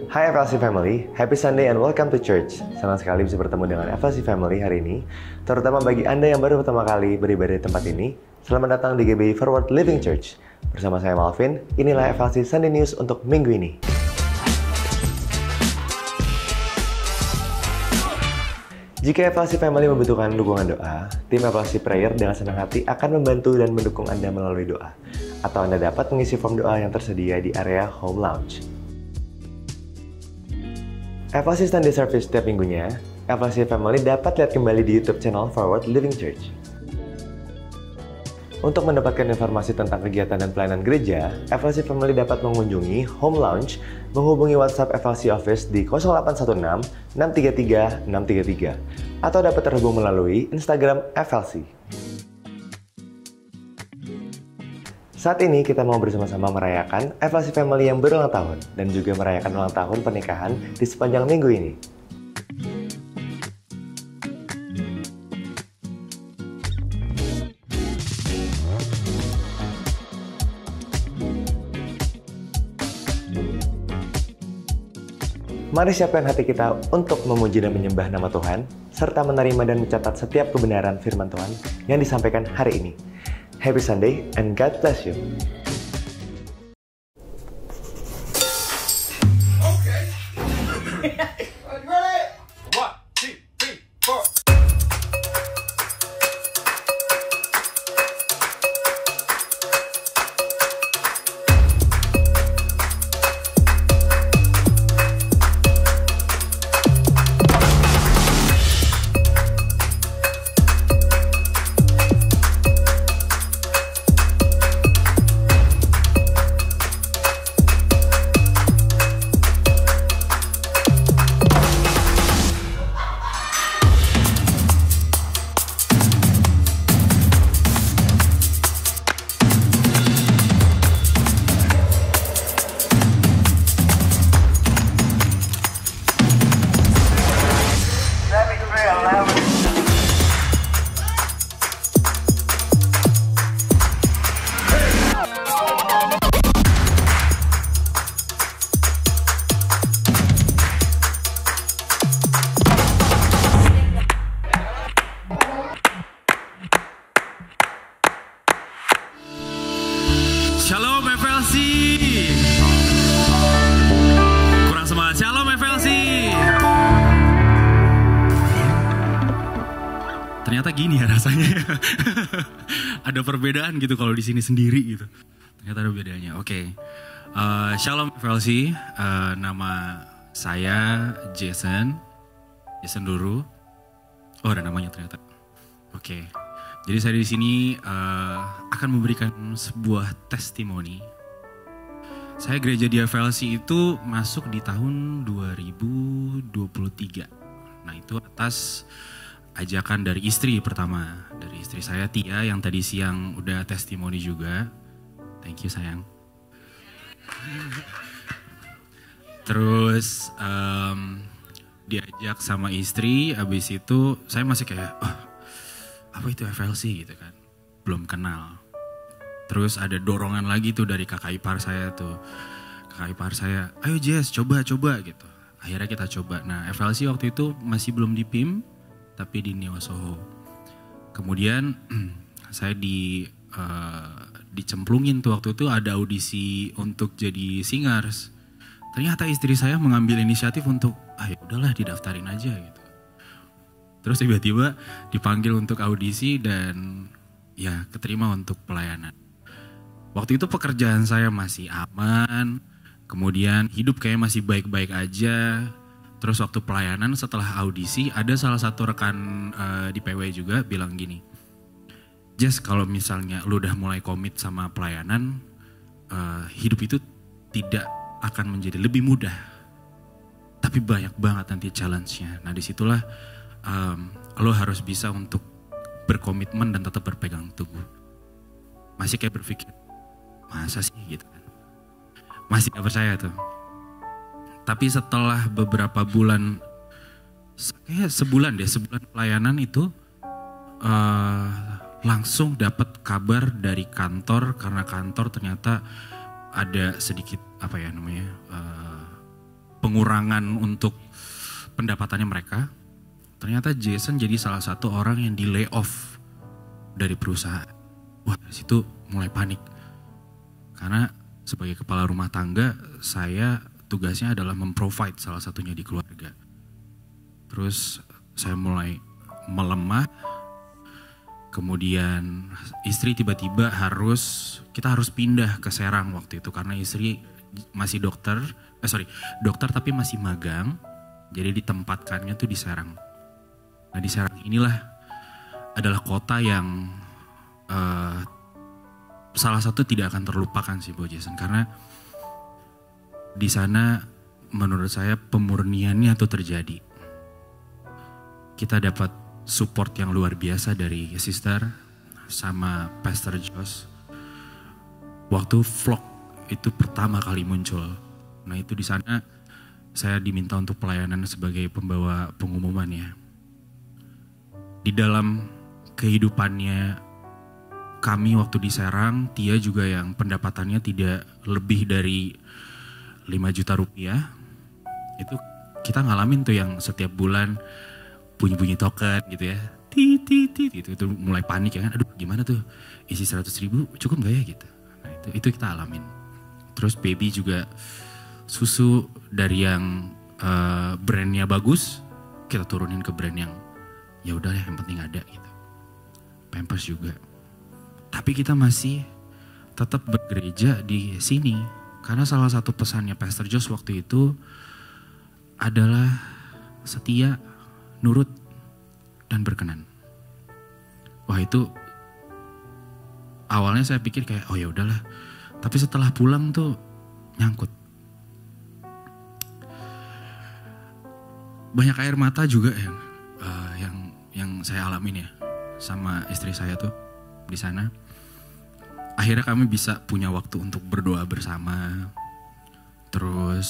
Hai FLC Family, happy Sunday and welcome to church. Senang sekali bisa bertemu dengan FLC Family hari ini, terutama bagi Anda yang baru pertama kali beribadah di tempat ini. Selamat datang di GBI Forward Living Church. Bersama saya Malvin, inilah FLC Sunday News untuk minggu ini. Jika FLC Family membutuhkan dukungan doa, tim FLC Prayer dengan senang hati akan membantu dan mendukung Anda melalui doa. Atau Anda dapat mengisi form doa yang tersedia di area Home Lounge. FLC Sunday Service setiap minggunya, FLC Family dapat lihat kembali di YouTube channel Forward Living Church. Untuk mendapatkan informasi tentang kegiatan dan pelayanan gereja, FLC Family dapat mengunjungi Home Lounge, menghubungi WhatsApp FLC Office di 0816 633 633, atau dapat terhubung melalui Instagram FLC. Saat ini kita mau bersama-sama merayakan FLC Family yang berulang tahun dan juga merayakan ulang tahun pernikahan di sepanjang minggu ini. Mari siapkan hati kita untuk memuji dan menyembah nama Tuhan, serta menerima dan mencatat setiap kebenaran firman Tuhan yang disampaikan hari ini. Happy Sunday and God bless you. Okay. Ready? 1, 2, 3, 4. Shalom FLC. Kurang semangat. Shalom FLC. Ternyata gini ya rasanya. Ada perbedaan gitu kalau di sini sendiri gitu. Ternyata ada bedanya. Oke. Shalom FLC. Nama saya Jason Duru. Oh, ada namanya ternyata. Oke. Jadi saya di sini akan memberikan sebuah testimoni. Saya gereja di FLC itu masuk di tahun 2023. Nah itu atas ajakan dari istri pertama. Dari istri saya Tia yang tadi siang udah testimoni juga. Thank you sayang. Terus diajak sama istri, habis itu saya masih kayak... apa itu FLC gitu kan, belum kenal. Terus ada dorongan lagi tuh dari kakak ipar saya tuh. Kakak ipar saya, ayo Jess coba gitu. Akhirnya kita coba. Nah FLC waktu itu masih belum di PIM, tapi di Neo Soho. Kemudian saya dicemplungin tuh waktu itu ada audisi untuk jadi singers. Ternyata istri saya mengambil inisiatif untuk, ya udahlah didaftarin aja gitu. Terus tiba-tiba dipanggil untuk audisi dan ya keterima untuk pelayanan. Waktu itu pekerjaan saya masih aman, kemudian hidup kayak masih baik-baik aja. Terus waktu pelayanan setelah audisi ada salah satu rekan di PW juga bilang gini, Jess kalau misalnya lu udah mulai komit sama pelayanan, hidup itu tidak akan menjadi lebih mudah. Tapi banyak banget nanti challenge-nya. Nah disitulah lo harus bisa untuk berkomitmen dan tetap berpegang teguh. Masih kayak berpikir, masa sih gitu kan. Masih gak percaya tuh. Tapi setelah beberapa bulan, kayak sebulan pelayanan itu, langsung dapat kabar dari kantor, karena kantor ternyata ada sedikit pengurangan untuk pendapatannya mereka. Ternyata Jason jadi salah satu orang yang di layoff dari perusahaan. Wah, dari situ mulai panik. Karena sebagai kepala rumah tangga, saya tugasnya adalah memprovide salah satunya di keluarga. Terus saya mulai melemah. Kemudian istri tiba-tiba kita harus pindah ke Serang waktu itu. Karena istri masih dokter tapi masih magang. Jadi ditempatkannya tuh di Serang. Nah di Serang inilah adalah kota yang salah satu tidak akan terlupakan sih Bu Jason. Karena di sana menurut saya pemurniannya tuh terjadi. Kita dapat support yang luar biasa dari sister sama Pastor Josh. Waktu vlog itu pertama kali muncul. Nah itu di sana saya diminta untuk pelayanan sebagai pembawa pengumuman ya. Di dalam kehidupannya kami waktu di Serang, Tia juga yang pendapatannya tidak lebih dari 5 juta rupiah. Itu kita ngalamin tuh yang setiap bulan bunyi-bunyi token gitu ya. Tit gitu, itu mulai panik ya kan. Aduh gimana tuh isi 100 ribu cukup gak ya gitu. Nah itu kita alamin. Terus baby juga susu dari yang brandnya bagus, kita turunin ke brand yang ya udah ya yang penting ada gitu. Pampers juga. Tapi kita masih tetap bergereja di sini. Karena salah satu pesannya Pastor Josh waktu itu adalah setia, nurut, dan berkenan. Wah itu awalnya saya pikir kayak oh ya udahlah. Tapi setelah pulang tuh nyangkut. Banyak air mata juga yang saya alamin ya sama istri saya tuh di sana. Akhirnya kami bisa punya waktu untuk berdoa bersama. Terus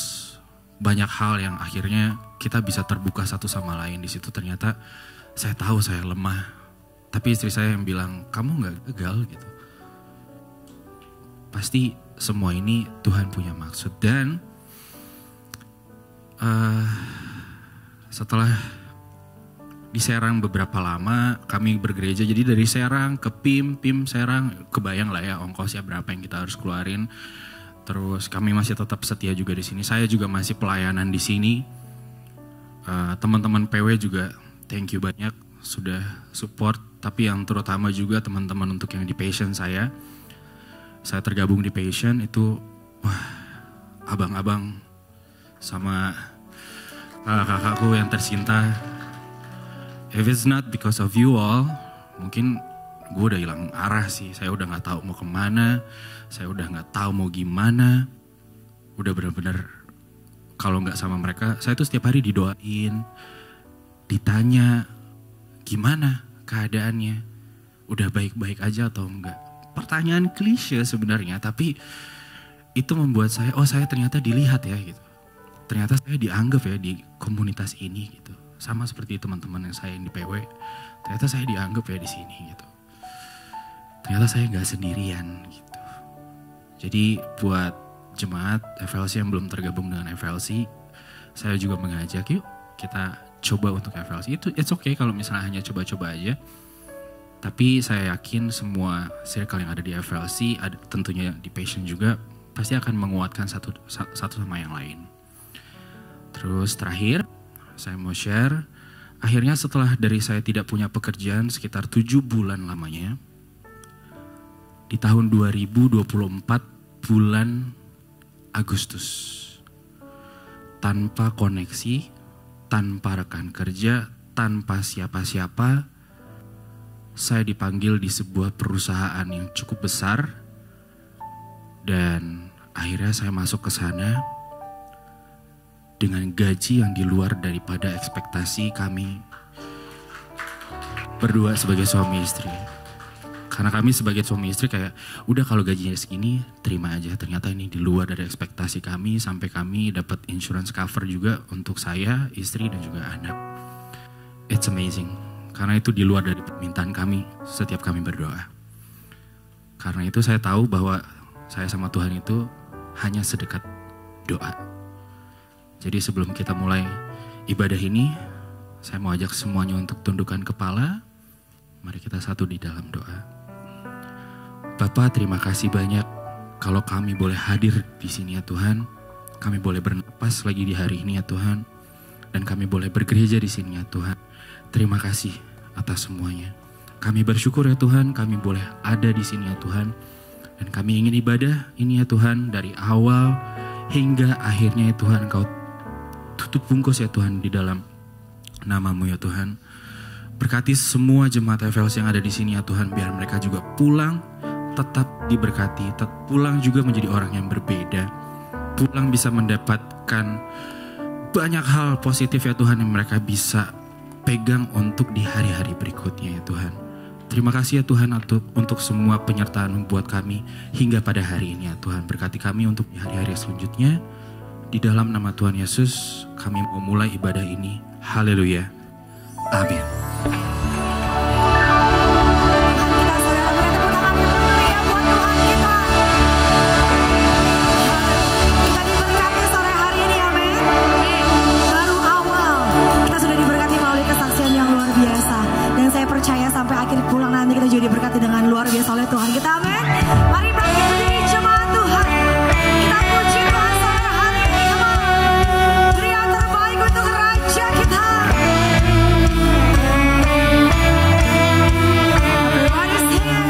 banyak hal yang akhirnya kita bisa terbuka satu sama lain. Di situ ternyata saya tahu saya lemah. Tapi istri saya yang bilang kamu nggak gagal gitu. Pasti semua ini Tuhan punya maksud. Dan setelah di Serang beberapa lama kami bergereja. Jadi dari Serang ke PIM Serang, kebayang lah ya ongkosnya berapa yang kita harus keluarin. Terus kami masih tetap setia juga di sini. Saya juga masih pelayanan di sini. Teman-teman PW juga thank you banyak sudah support. Tapi yang terutama juga teman-teman untuk yang di Passion saya tergabung di Passion itu wah abang-abang sama kakak-kakakku yang tercinta. If it's not because of you all, mungkin gue udah hilang arah sih. Saya udah gak tahu mau kemana, saya udah gak tahu mau gimana. Udah bener-bener kalau gak sama mereka, saya tuh setiap hari didoain, ditanya gimana keadaannya, udah baik-baik aja atau enggak. Pertanyaan klise sebenarnya, tapi itu membuat saya, oh saya ternyata dilihat ya gitu. Ternyata saya dianggap ya di komunitas ini gitu. Sama seperti teman-teman yang saya yang di PW, ternyata saya dianggap ya di sini gitu. Ternyata saya nggak sendirian gitu. Jadi buat jemaat FLC yang belum tergabung dengan FLC, saya juga mengajak yuk kita coba untuk FLC. It's okay kalau misalnya hanya coba-coba aja. Tapi saya yakin semua circle yang ada di FLC, tentunya di Passion juga, pasti akan menguatkan satu sama yang lain. Terus terakhir, saya mau share, akhirnya setelah dari saya tidak punya pekerjaan sekitar 7 bulan lamanya, di tahun 2024 bulan Agustus, tanpa koneksi, tanpa rekan kerja, tanpa siapa-siapa, saya dipanggil di sebuah perusahaan yang cukup besar dan akhirnya saya masuk ke sana dengan gaji yang di luar daripada ekspektasi kami berdua sebagai suami istri. Karena kami sebagai suami istri kayak udah kalau gajinya segini terima aja. Ternyata ini di luar dari ekspektasi kami sampai kami dapat insurance cover juga untuk saya, istri dan juga anak. It's amazing. Karena itu di luar dari permintaan kami setiap kami berdoa. Karena itu saya tahu bahwa saya sama Tuhan itu hanya sedekat doa. Jadi sebelum kita mulai ibadah ini, saya mau ajak semuanya untuk tundukkan kepala. Mari kita satu di dalam doa. Bapa, terima kasih banyak kalau kami boleh hadir di sini ya Tuhan. Kami boleh bernapas lagi di hari ini ya Tuhan. Dan kami boleh bergereja di sini ya Tuhan. Terima kasih atas semuanya. Kami bersyukur ya Tuhan, kami boleh ada di sini ya Tuhan. Dan kami ingin ibadah ini ya Tuhan, dari awal hingga akhirnya ya Tuhan, Engkau tutup bungkus ya Tuhan di dalam nama-Mu ya Tuhan. Berkati semua jemaat FLC yang ada di sini ya Tuhan, biar mereka juga pulang tetap diberkati, tetap pulang juga menjadi orang yang berbeda. Pulang bisa mendapatkan banyak hal positif ya Tuhan yang mereka bisa pegang untuk di hari-hari berikutnya ya Tuhan. Terima kasih ya Tuhan untuk semua penyertaan buat kami hingga pada hari ini ya Tuhan. Berkati kami untuk di hari-hari selanjutnya. Di dalam nama Tuhan Yesus kami mau mulai ibadah ini. Haleluya. Amin. Percaya sampai akhir pulang nanti kita juga diberkati dengan luar biasa oleh Tuhan kita, amin. Mari bangkit menjadi jemaat Tuhan. Kita puji Tuhan sore hari ini, beri yang terbaik untuk Raja kita. Everybody sing it.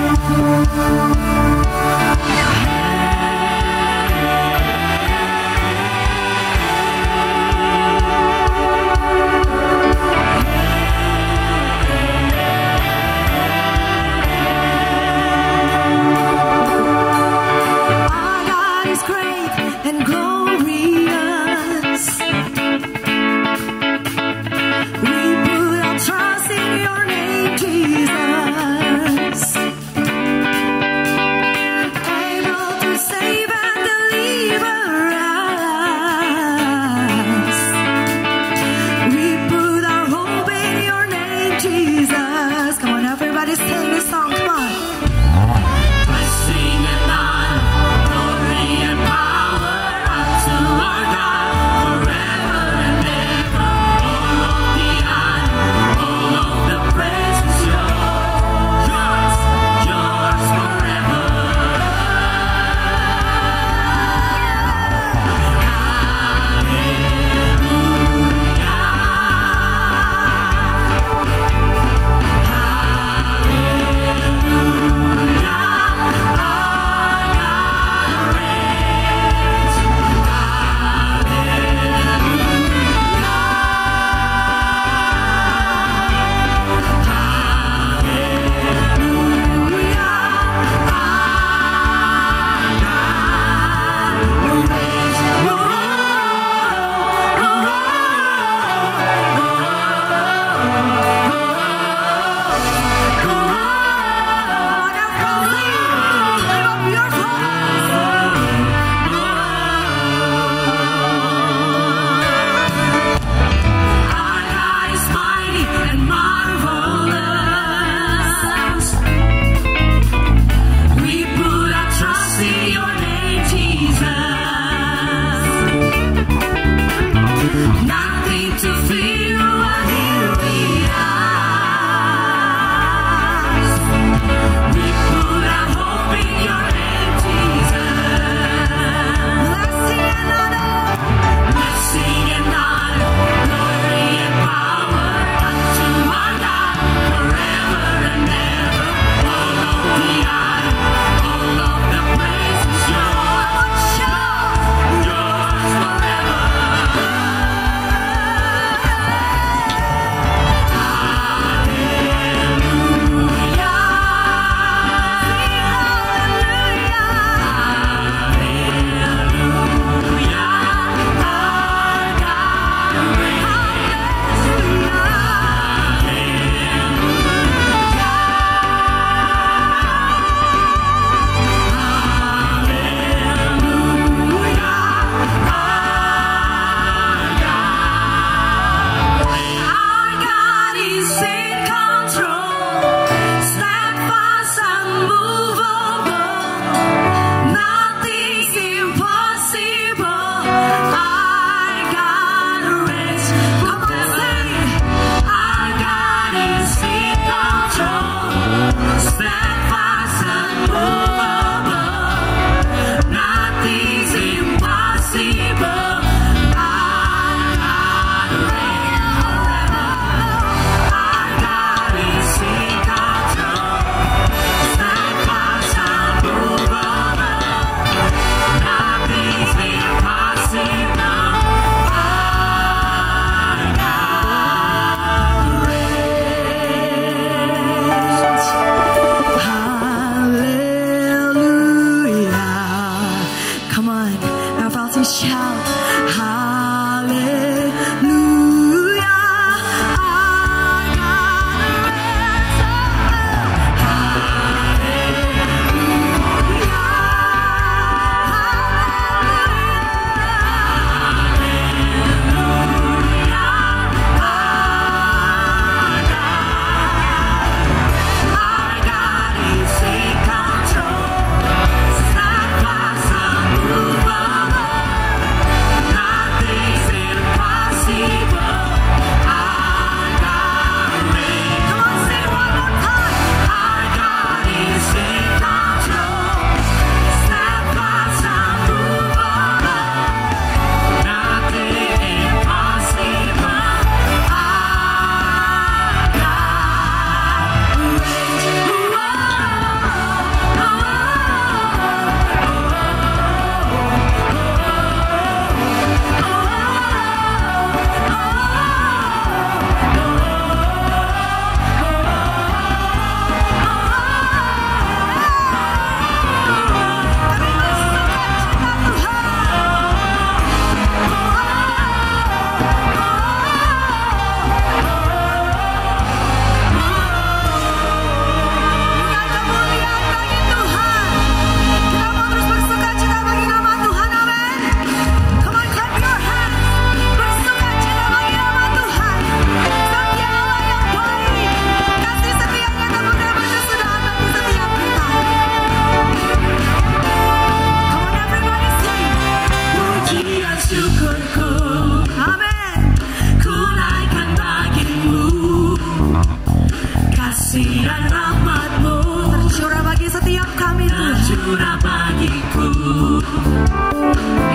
kasih dan rahmat-Mu tercurah bagi setiap kami, tercurah bagiku.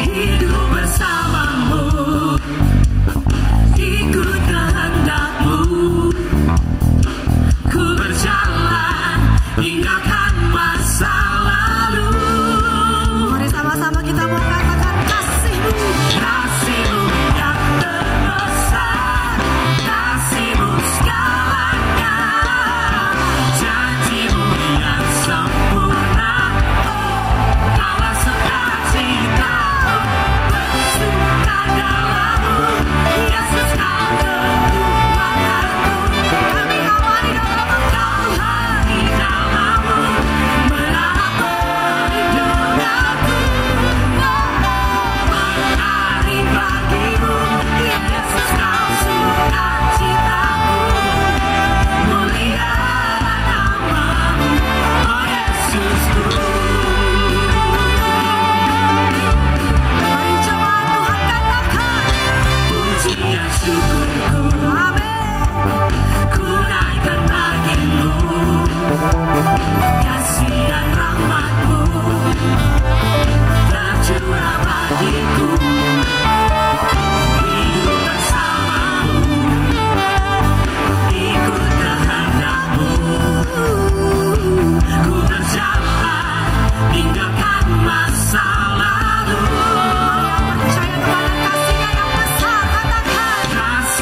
Hidup bersama-Mu, ikut kehendak-Mu. Ku berjalan tinggalkan masa lalu. Mari sama-sama kita mau katakan kasih-Mu, kasih-Mu yang terbesar, kasih-Mu segalanya, janji-Mu yang sempurna. Oh, Allah sukacita, bersuka dalam-Mu, Yesus kau kekuatanku. Kami aman di dalam Engkau, di dalam-Mu menatap perlindunganku. Menari bagimu, Yesus kau sukacitaku. Mulia nama-Mu, oh Yesusku. Mari jemaat Tuhan katakan pujian syukurku. Amin. Ku naikkan bagimu kasih dan rahmat-Mu tercurah bagiku. Hidup bersama-Mu, ikut kehendak-Mu. Ku berjalan tinggalkan masa lalu. Yang percaya kepada kasih-Nya yang besar, katakan kasih-Mu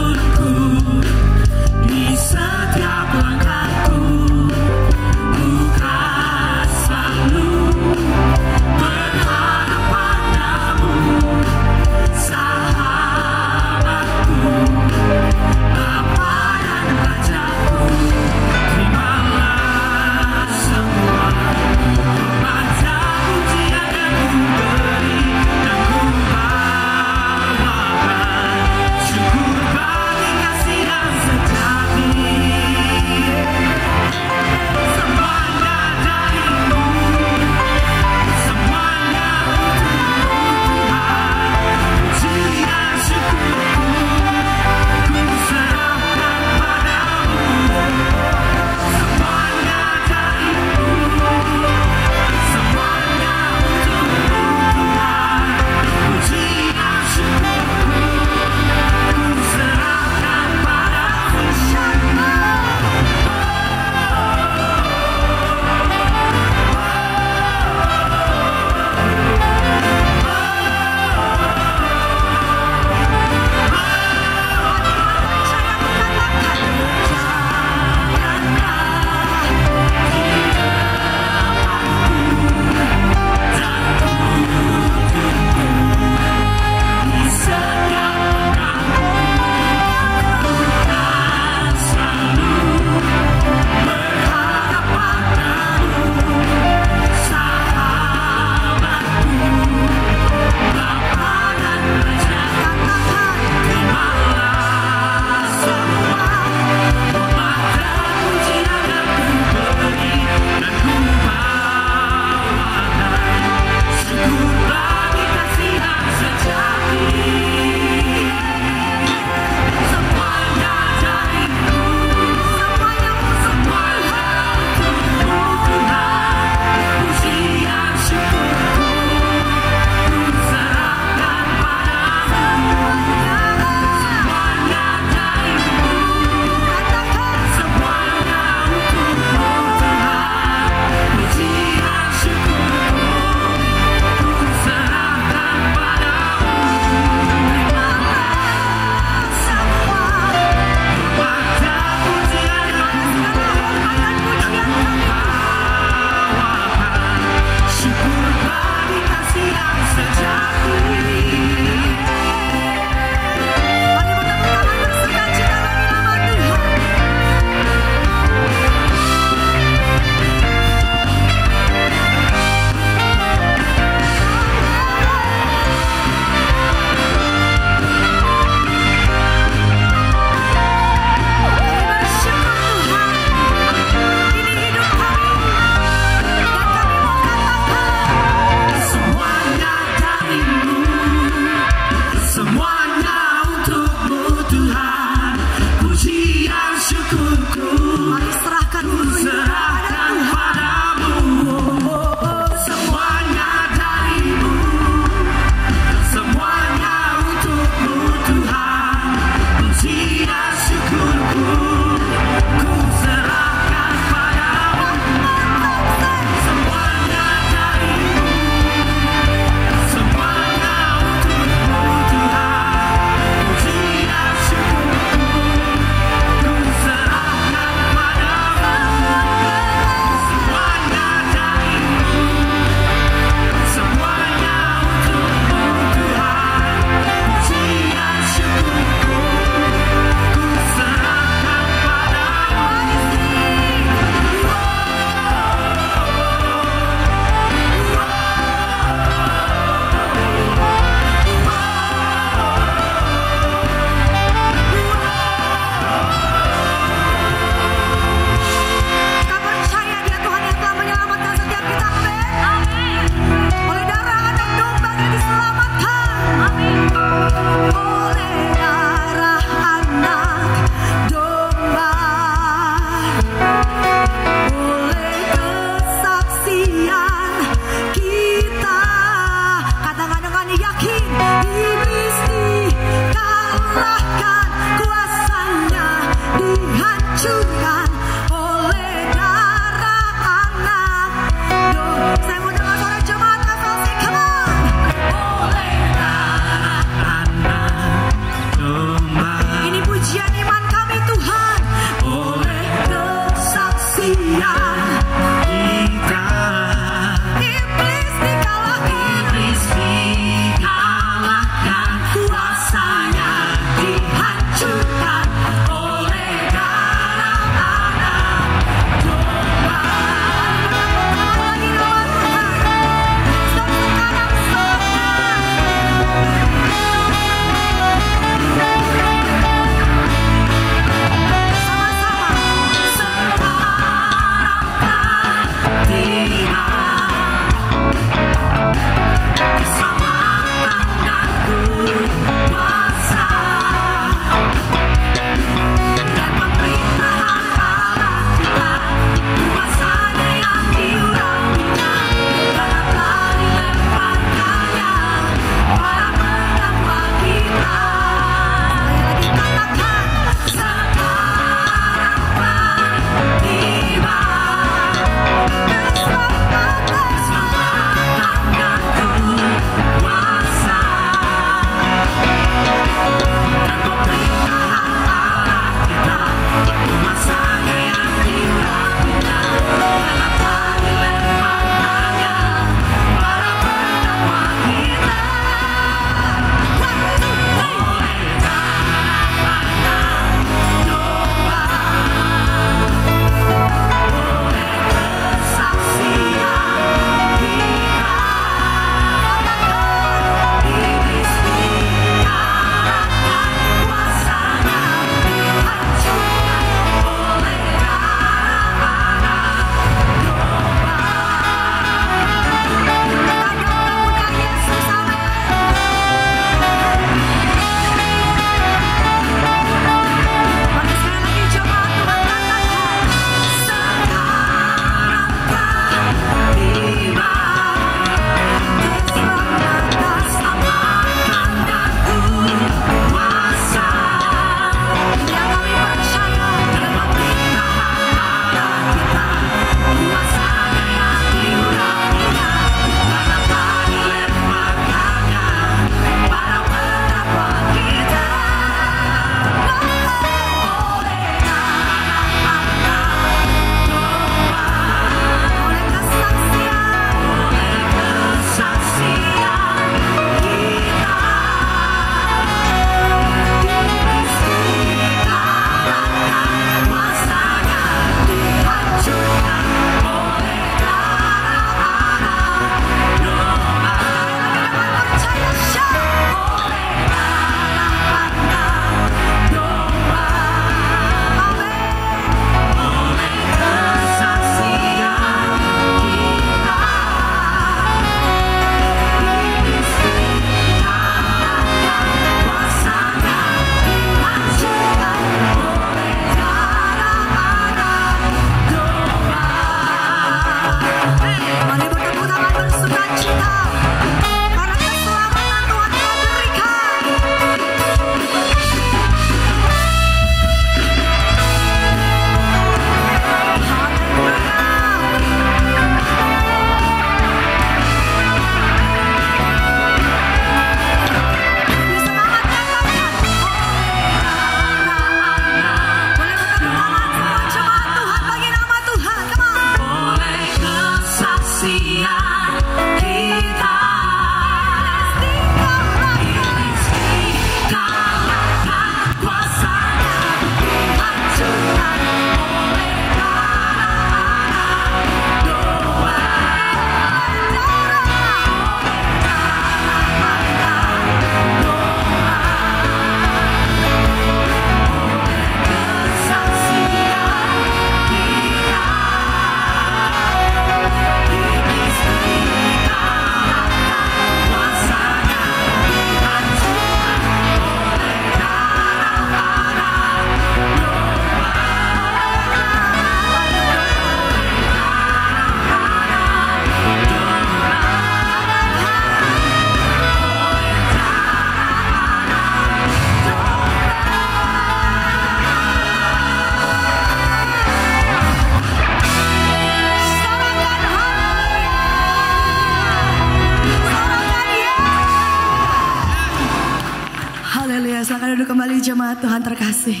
Haleluya, silakan duduk kembali jemaat Tuhan terkasih.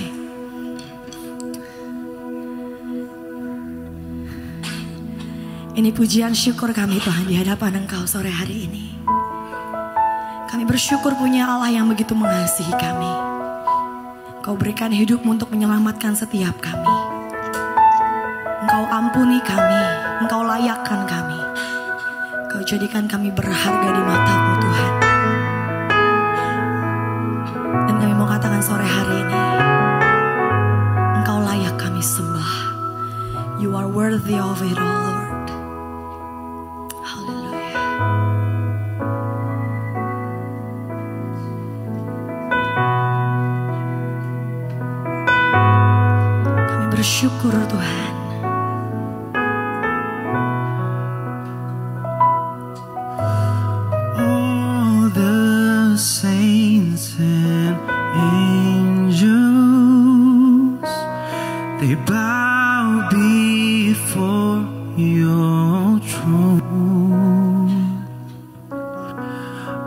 Ini pujian syukur kami Tuhan di hadapan Engkau sore hari ini. Kami bersyukur punya Allah yang begitu mengasihi kami. Engkau berikan hidupmu untuk menyelamatkan setiap kami. Engkau ampuni kami, Engkau layakkan kami. Engkau jadikan kami berharga di mata-Mu Tuhan. Dan kami mau katakan sore hari ini, Engkau layak kami sembah. You are worthy of it all, Lord. Haleluya. Kami bersyukur Tuhan. All the saints and angels, they bow before your throne.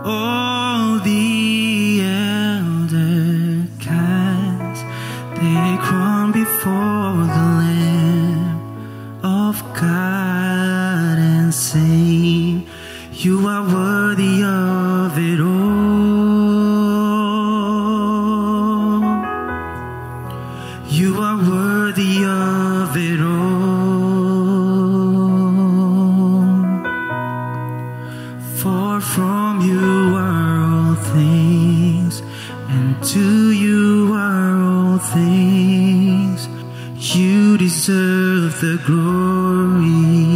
All the elder cast their crown before the Lamb of God and sing, you are worthy of it all. You are worthy of it all. For from you are all things, and to you are all things. You deserve the glory.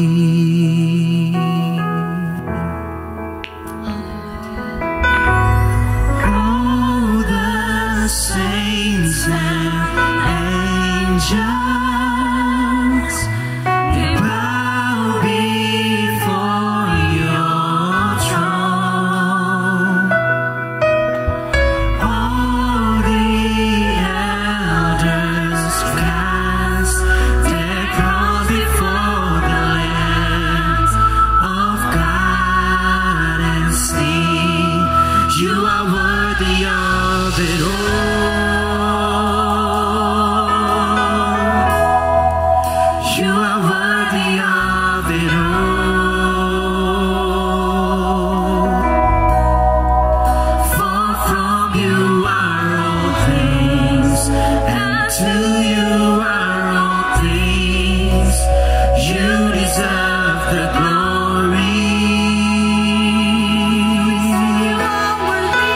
All the saints and angels, they bow before your throne. All the elders cast their crowns before the Lamb of God and sing, you are worthy of it all. You are worthy of it all. For from you are all things, and to you are all things. You deserve the glory. You are worthy.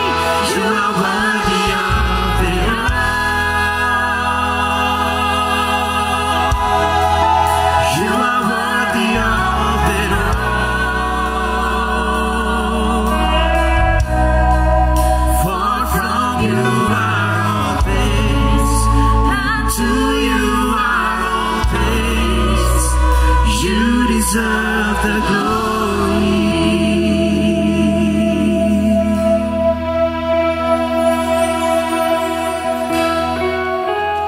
You are worthy of it all. You are worthy of it all. For from you are all things, and to you are all things. You deserve the glory.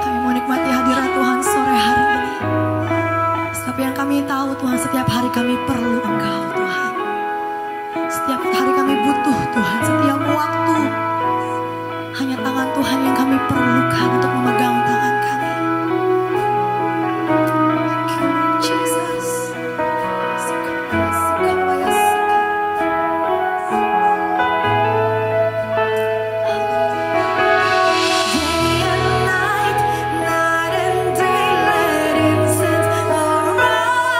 Kami mau nikmati hadirat Tuhan sore hari ini. Setiap yang kami tahu Tuhan, setiap hari kami perlu Engkau Tuhan. Setiap hari kami butuh Tuhan, setiap waktu hanya tangan Tuhan yang kami perlukan untuk memegang tangan kami. Thank you, Jesus. Day and night, night and day, let incense arise.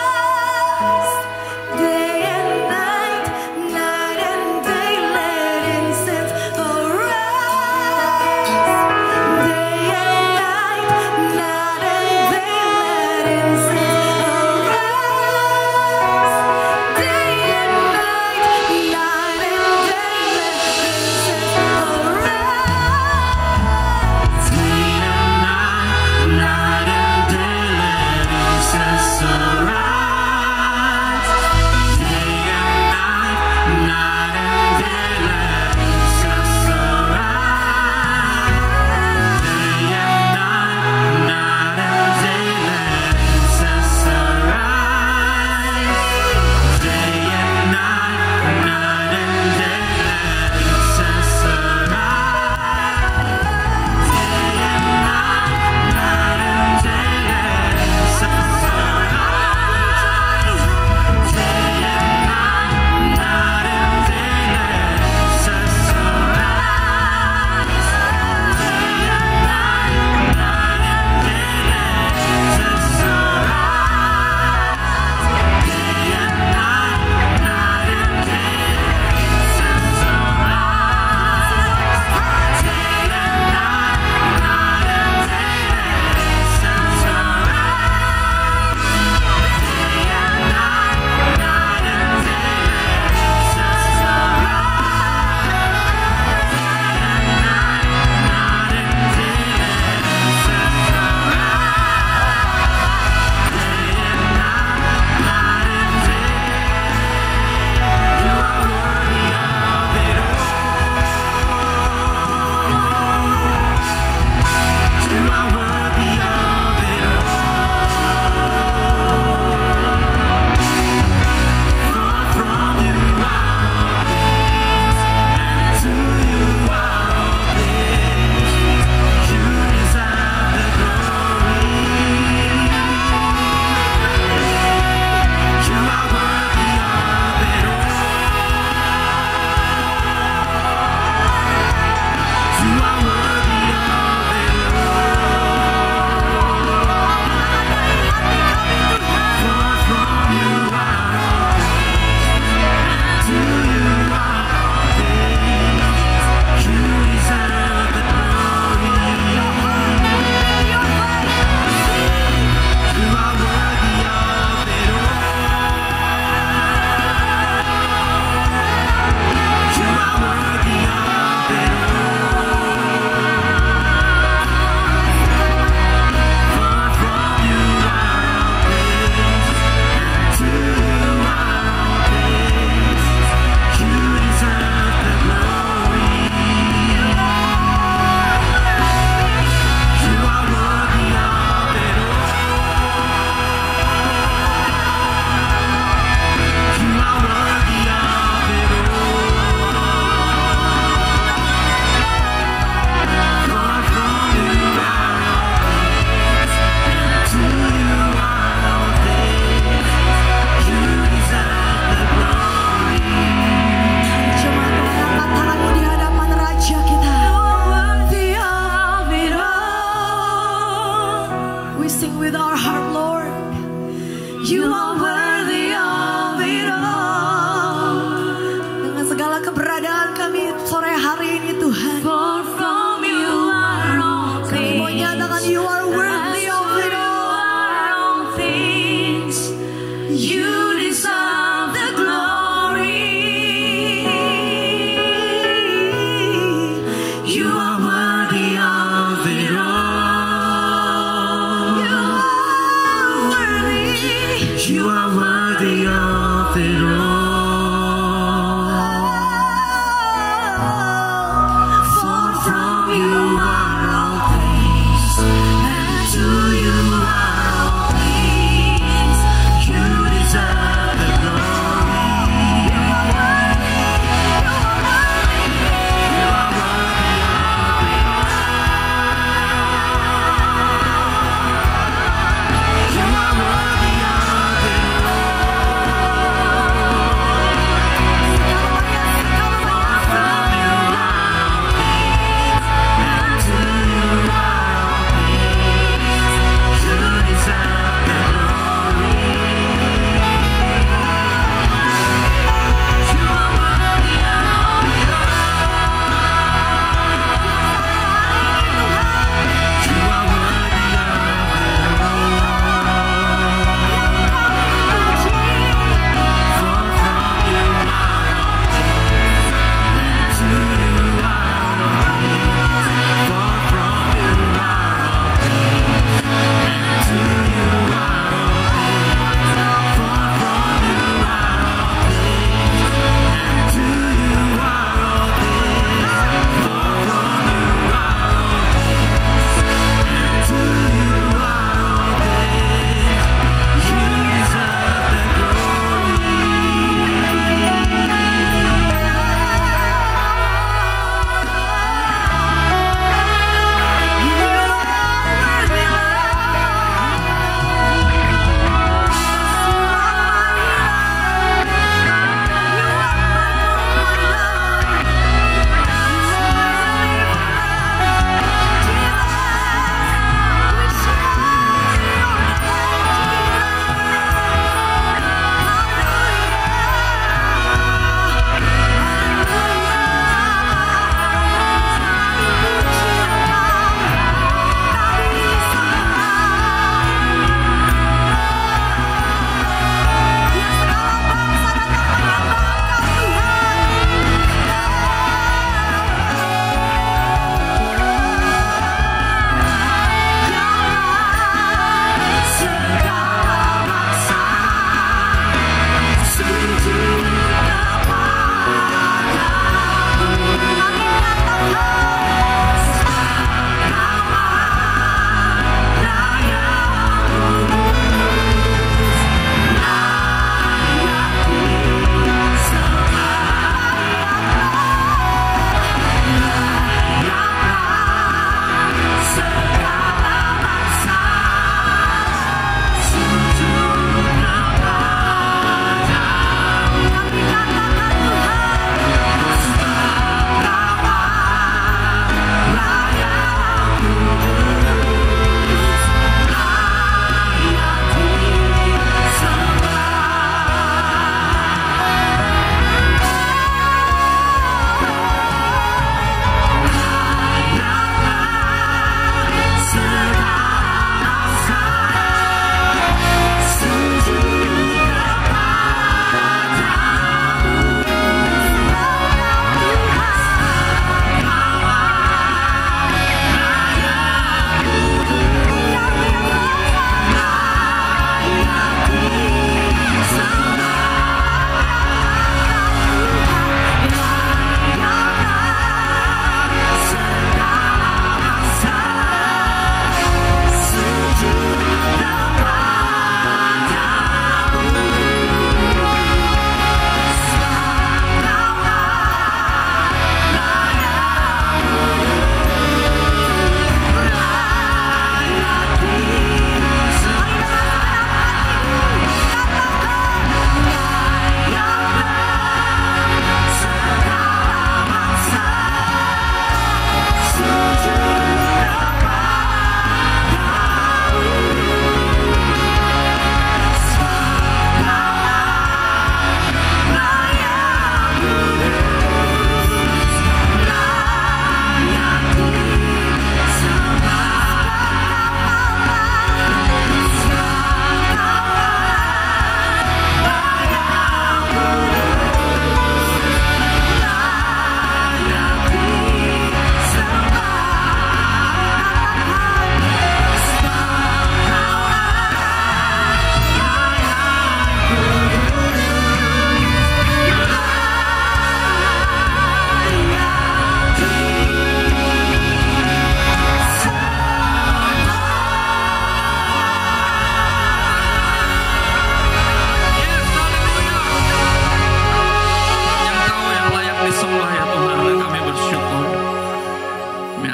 Day and night, night and day, let incense arise. Day and night.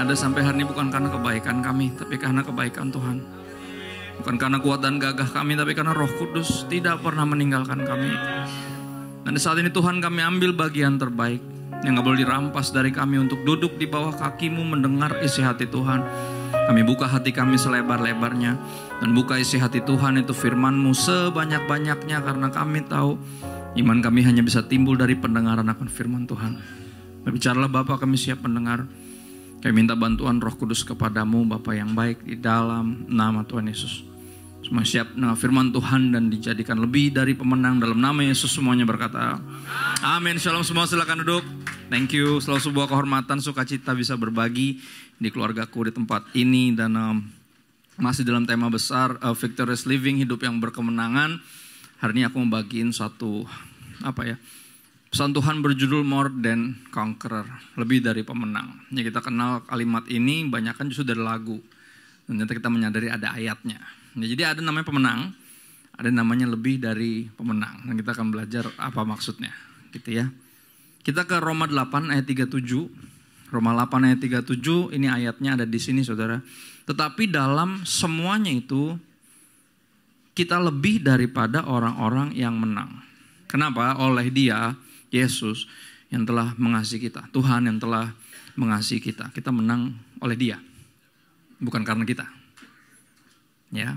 ada sampai hari ini bukan karena kebaikan kami, tapi karena kebaikan Tuhan. Bukan karena kuat dan gagah kami, tapi karena Roh Kudus tidak pernah meninggalkan kami. Dan di saat ini Tuhan, kami ambil bagian terbaik yang gak boleh dirampas dari kami untuk duduk di bawah kaki-Mu mendengar isi hati Tuhan. Kami buka hati kami selebar-lebarnya dan buka isi hati Tuhan itu firman-Mu sebanyak-banyaknya, karena kami tahu iman kami hanya bisa timbul dari pendengaran akan firman Tuhan. Berbicaralah Bapa, kami siap mendengar. Kami minta bantuan Roh Kudus kepadamu Bapa yang baik, di dalam nama Tuhan Yesus. Semua siap dengan firman Tuhan dan dijadikan lebih dari pemenang dalam nama Yesus. Semuanya berkata amin. Shalom semua, silakan duduk. Thank you. Selalu sebuah kehormatan, sukacita bisa berbagi di keluargaku di tempat ini. Dan masih dalam tema besar Victorious Living, hidup yang berkemenangan. Hari ini aku membagiin suatu pesan Tuhan berjudul More Than Conqueror, lebih dari pemenang. Ya, kita kenal kalimat ini banyak kan justru dari lagu. Dan ternyata kita menyadari ada ayatnya. Ya, jadi ada namanya pemenang, ada namanya lebih dari pemenang. Dan kita akan belajar apa maksudnya, gitu ya. Kita ke Roma 8 ayat 37. Roma 8 ayat 37, ini ayatnya ada di sini Saudara. Tetapi dalam semuanya itu kita lebih daripada orang-orang yang menang. Kenapa? Oleh Dia, Yesus, yang telah mengasihi kita. Tuhan yang telah mengasihi kita. Kita menang oleh Dia, bukan karena kita. Ya,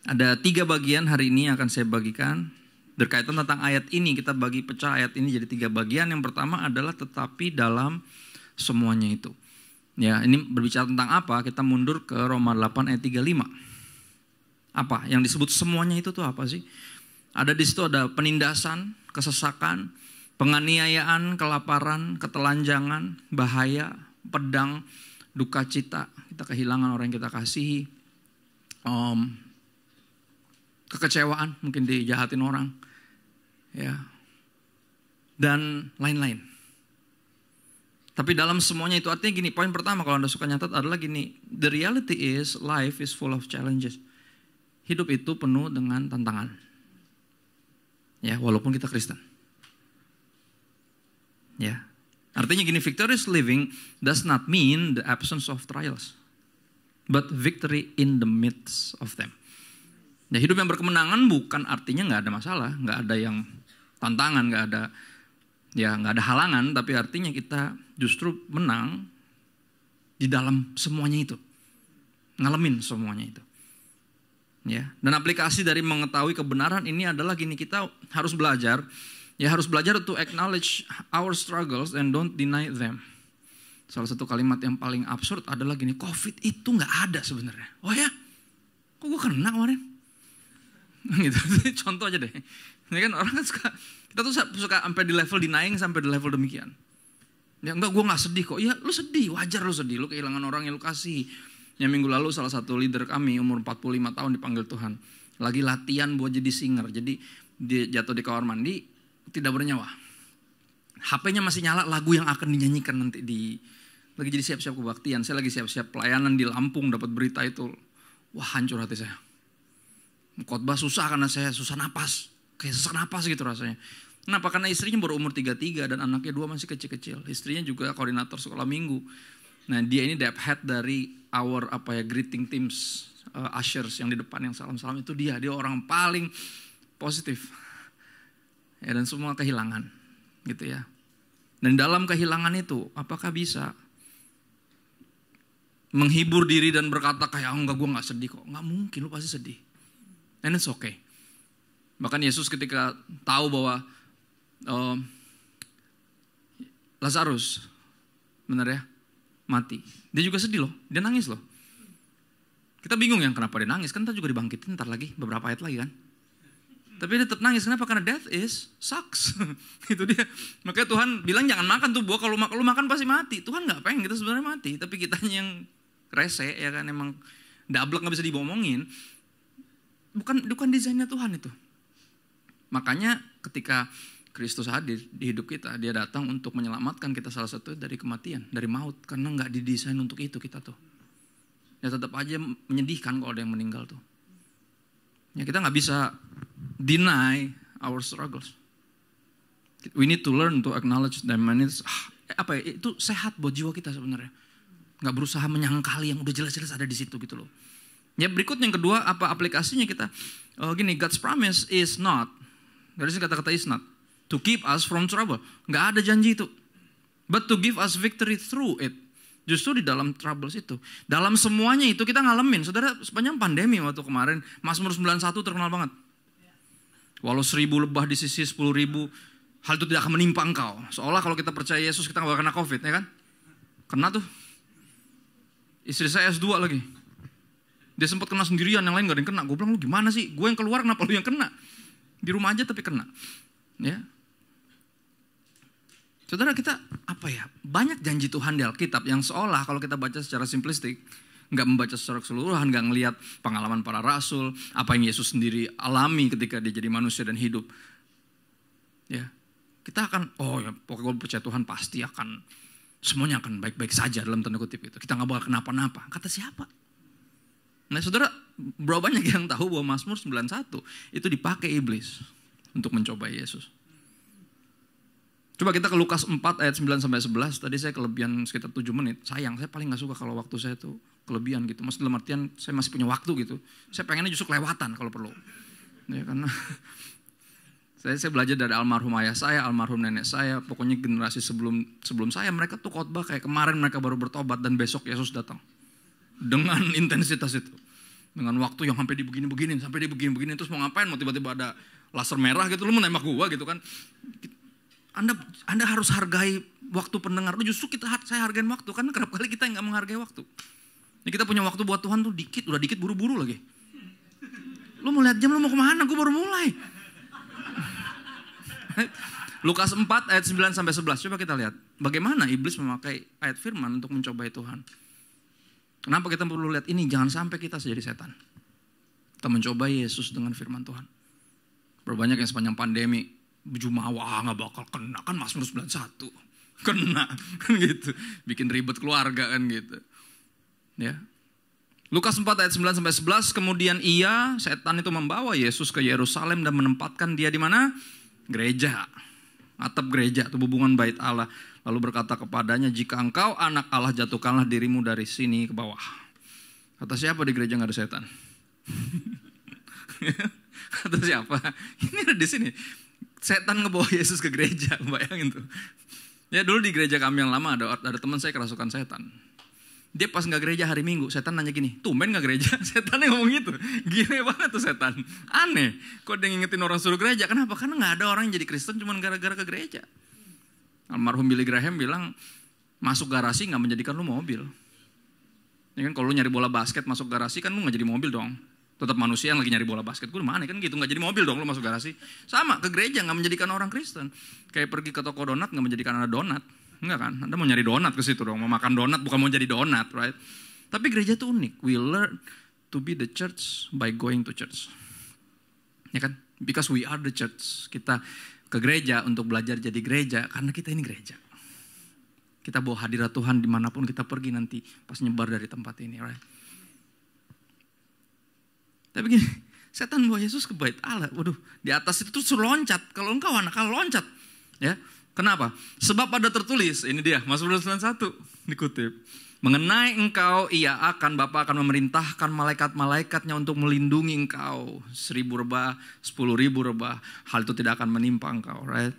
ada 3 bagian hari ini yang akan saya bagikan berkaitan tentang ayat ini. Kita bagi pecah ayat ini jadi 3 bagian. Yang pertama adalah tetapi dalam semuanya itu. Ya, ini berbicara tentang apa? Kita mundur ke Roma 8 ayat 35. Apa yang disebut semuanya itu tuh apa sih? Ada di situ ada penindasan, kesesakan, penganiayaan, kelaparan, ketelanjangan, bahaya, pedang, duka cita, kita kehilangan orang yang kita kasihi. Kekecewaan, mungkin dijahatin orang, ya, dan lain-lain. Tapi dalam semuanya itu artinya gini, poin pertama kalau Anda suka nyatat adalah gini, the reality is life is full of challenges. Hidup itu penuh dengan tantangan, ya, walaupun kita Kristen, ya. Artinya gini, victorious living does not mean the absence of trials, but victory in the midst of them. Ya, hidup yang berkemenangan bukan artinya nggak ada masalah, nggak ada yang tantangan, nggak ada halangan, tapi artinya kita justru menang di dalam semuanya itu, ngalamin semuanya itu. Ya, dan aplikasi dari mengetahui kebenaran ini adalah gini, kita harus belajar to acknowledge our struggles and don't deny them. Salah satu kalimat yang paling absurd adalah gini, COVID itu nggak ada sebenarnya. Oh ya, kok gue kena kemarin? Gitu. Contoh aja deh. Ini kan orang kan kita tuh suka sampai di level denying, sampai di level demikian. Ya enggak, gue nggak sedih kok. Ya lu sedih, wajar lu sedih. Lu kehilangan orang yang lu kasih. Yang minggu lalu salah satu leader kami umur 45 tahun dipanggil Tuhan. Lagi latihan buat jadi singer. Jadi dia jatuh di kamar mandi, tidak bernyawa. HP-nya masih nyala, lagu yang akan dinyanyikan nanti lagi jadi siap-siap kebaktian. Saya lagi siap-siap pelayanan di Lampung, dapat berita itu. Wah, hancur hati saya. Khotbah susah karena saya susah napas. Kayak sesak napas gitu rasanya. Kenapa? Karena istrinya baru umur 33 dan anaknya 2 masih kecil-kecil. Istrinya juga koordinator sekolah minggu. Nah, dia ini dep head dari our greeting teams, ushers yang di depan yang salam-salam itu dia orang paling positif. Ya, dan semua kehilangan gitu ya. Dan dalam kehilangan itu, apakah bisa menghibur diri dan berkata kayak enggak, gue gak sedih kok. Gak mungkin, lu pasti sedih. And it's okay. Bahkan Yesus ketika tahu bahwa Lazarus, benar ya, mati. Dia juga sedih loh, dia nangis loh. Kita bingung yang kenapa dia nangis, kan kita juga dibangkitin ntar lagi, beberapa ayat lagi kan. Tapi dia tetap nangis, kenapa? Karena death is sucks. Itu dia. Makanya Tuhan bilang jangan makan tuh buah, kalau lu makan pasti mati. Tuhan gak pengen kita sebenarnya mati, tapi kitanya yang rese ya kan, emang dablek gak bisa diomongin. Bukan desainnya Tuhan itu. Makanya ketika Kristus hadir di hidup kita, dia datang untuk menyelamatkan kita salah satu dari kematian, dari maut. Karena gak didesain untuk itu kita tuh. Ya tetap aja menyedihkan kalau ada yang meninggal tuh. Ya kita gak bisa deny our struggles. We need to learn to acknowledge them. And it's, itu sehat buat jiwa kita sebenarnya. Nggak berusaha menyangkali yang udah jelas-jelas ada di situ gitu loh. Ya berikut yang kedua, apa aplikasinya kita? Gini, God's promise is not, dari sini kata-kata is not, to keep us from trouble. Nggak ada janji itu. But to give us victory through it. Justru di dalam troubles itu. Dalam semuanya itu kita ngalamin. Saudara, sepanjang pandemi waktu kemarin, Mazmur 91 terkenal banget. Walau 1000 lebah di sisi 10.000, hal itu tidak akan menimpa engkau. Seolah kalau kita percaya Yesus kita gak kena COVID, ya kan? Kena tuh. Istri saya S2 lagi. Dia sempat kena sendirian, yang lain gak ada yang kena. Gue bilang, lu gimana sih? Gue yang keluar, kenapa lu yang kena? Di rumah aja tapi kena. Ya. Saudara, kita apa ya? Banyak janji Tuhan di Alkitab yang seolah kalau kita baca secara simplistik, gak membaca secara keseluruhan, gak ngelihat pengalaman para rasul, apa yang Yesus sendiri alami ketika dia jadi manusia dan hidup. Ya. Kita akan, oh ya pokoknya gue percaya Tuhan pasti akan, semuanya akan baik-baik saja dalam tanda kutip itu. Kita gak bakal kenapa-napa. Kata siapa? Nah saudara, berapa banyak yang tahu bahwa Mazmur 91 itu dipakai iblis untuk mencoba Yesus. Coba kita ke Lukas 4 ayat 9-11. Tadi saya kelebihan sekitar 7 menit. Sayang, saya paling gak suka kalau waktu saya itu kelebihan gitu. Maksudnya dalam artian saya masih punya waktu gitu. Saya pengennya justru kelewatan kalau perlu. Ya, karena saya belajar dari almarhum ayah saya, almarhum nenek saya. Pokoknya generasi sebelum saya, mereka tuh khotbah kayak kemarin mereka baru bertobat dan besok Yesus datang. Dengan intensitas itu. Dengan waktu yang sampai dibegini-begini, sampai dibegini-begini. Terus mau ngapain, mau tiba-tiba ada laser merah gitu. Lu mau nembak gua gitu kan. Anda harus hargai waktu pendengar. Justru saya hargain waktu. Karena kerap kali kita nggak menghargai waktu. Ya, kita punya waktu buat Tuhan tuh dikit. Udah dikit buru-buru lagi. Lu mau lihat jam, lu mau kemana? Gue baru mulai. Lukas 4 ayat 9-11. Coba kita lihat. Bagaimana iblis memakai ayat firman untuk mencobai Tuhan. Kenapa kita perlu lihat ini? Jangan sampai kita jadi setan. Kita mencoba Yesus dengan firman Tuhan. Berbanyak yang sepanjang pandemi Jumawa gak bakal kena, kan Mazmur 91 kena kan gitu, bikin ribet keluarga kan gitu. Ya. Lukas 4 ayat 9-11, kemudian setan itu membawa Yesus ke Yerusalem dan menempatkan dia di mana? Gereja, atap gereja, itu hubungan bait Allah. Lalu berkata kepadanya, jika engkau anak Allah, jatuhkanlah dirimu dari sini ke bawah. Kata siapa di gereja gak ada setan? Kata siapa? Ini ada di sini. Setan ngebawa Yesus ke gereja, bayangin tuh. Ya dulu di gereja kami yang lama ada teman saya kerasukan setan. Dia pas nggak gereja hari Minggu, setan nanya gini, tumben nggak gereja? Setannya ngomong gitu, gile banget tuh setan. Aneh, kok dia ngingetin orang suruh gereja? Kenapa? Karena nggak ada orang yang jadi Kristen cuma gara-gara ke gereja. Almarhum Billy Graham bilang, masuk garasi nggak menjadikan lu mobil. Ya kan kalau lu nyari bola basket masuk garasi kan lu nggak jadi mobil dong. Tetap manusia yang lagi nyari bola basket, gue mana kan gitu, nggak jadi mobil dong lu masuk garasi. Sama ke gereja nggak menjadikan orang Kristen. Kayak pergi ke toko donat nggak menjadikan Anda donat, enggak kan? Anda mau nyari donat ke situ dong, mau makan donat bukan mau jadi donat, right? Tapi gereja itu unik. We learn to be the church by going to church, ya kan? Because we are the church. Kita ke gereja untuk belajar jadi gereja karena kita ini gereja. Kita bawa hadirat Tuhan dimanapun kita pergi nanti pas nyebar dari tempat ini, right? Tapi gini, setan bawa Yesus ke bait Allah. Waduh, di atas itu suruh loncat. Kalau engkau anak Allah loncat. Ya, kenapa? Sebab pada tertulis, ini dia, Mazmur 91 dikutip. Mengenai engkau, Bapa akan memerintahkan malaikat-malaikatnya untuk melindungi engkau. 1000 rebah, 10.000 rebah. Hal itu tidak akan menimpa engkau, right?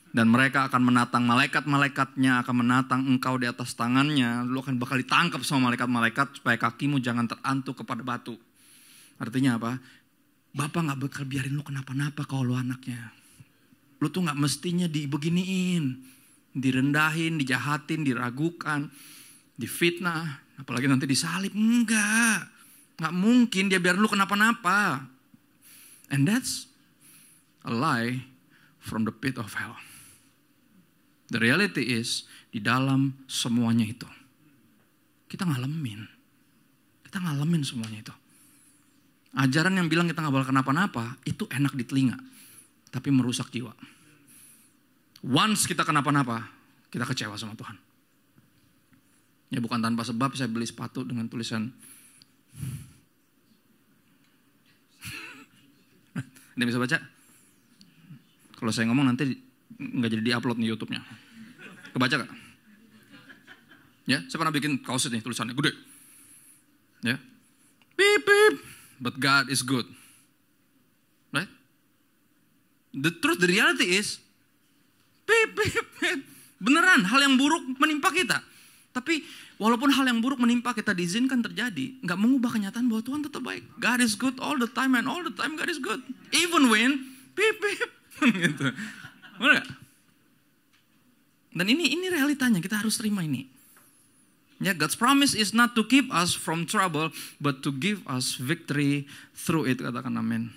Dan mereka akan menatang malaikat-malaikatnya, akan menatang engkau di atas tangannya. Lu akan bakal ditangkap sama malaikat-malaikat supaya kakimu jangan terantuk kepada batu. Artinya apa? Bapak gak bakal biarin lu kenapa-napa kalau lu anaknya. Lu tuh gak mestinya dibeginiin, direndahin, dijahatin, diragukan, difitnah, apalagi nanti disalib. Enggak, gak mungkin dia biarin lu kenapa-napa. And that's a lie from the pit of hell. The reality is, di dalam semuanya itu, kita ngalamin semuanya itu. Ajaran yang bilang kita gak bakal kenapa-napa, itu enak di telinga. Tapi merusak jiwa. Once kita kenapa-napa, kita kecewa sama Tuhan. Ya bukan tanpa sebab saya beli sepatu dengan tulisan. Anda bisa baca? Kalau saya ngomong nanti gak jadi di-upload nih YouTube-nya. Kebaca gak? Ya, saya pernah bikin kaos nih tulisannya gede. Ya. Beep beep, but God is good. Right? The reality is beep beep, beep. Beneran hal yang buruk menimpa kita. Tapi walaupun hal yang buruk menimpa kita diizinkan terjadi, nggak mengubah kenyataan bahwa Tuhan tetap baik. God is good all the time and all the time God is good. Even when beep beep gitu. Benar gak? Dan ini realitanya, kita harus terima ini. Ya, God's promise is not to keep us from trouble, but to give us victory through it. Katakan amin.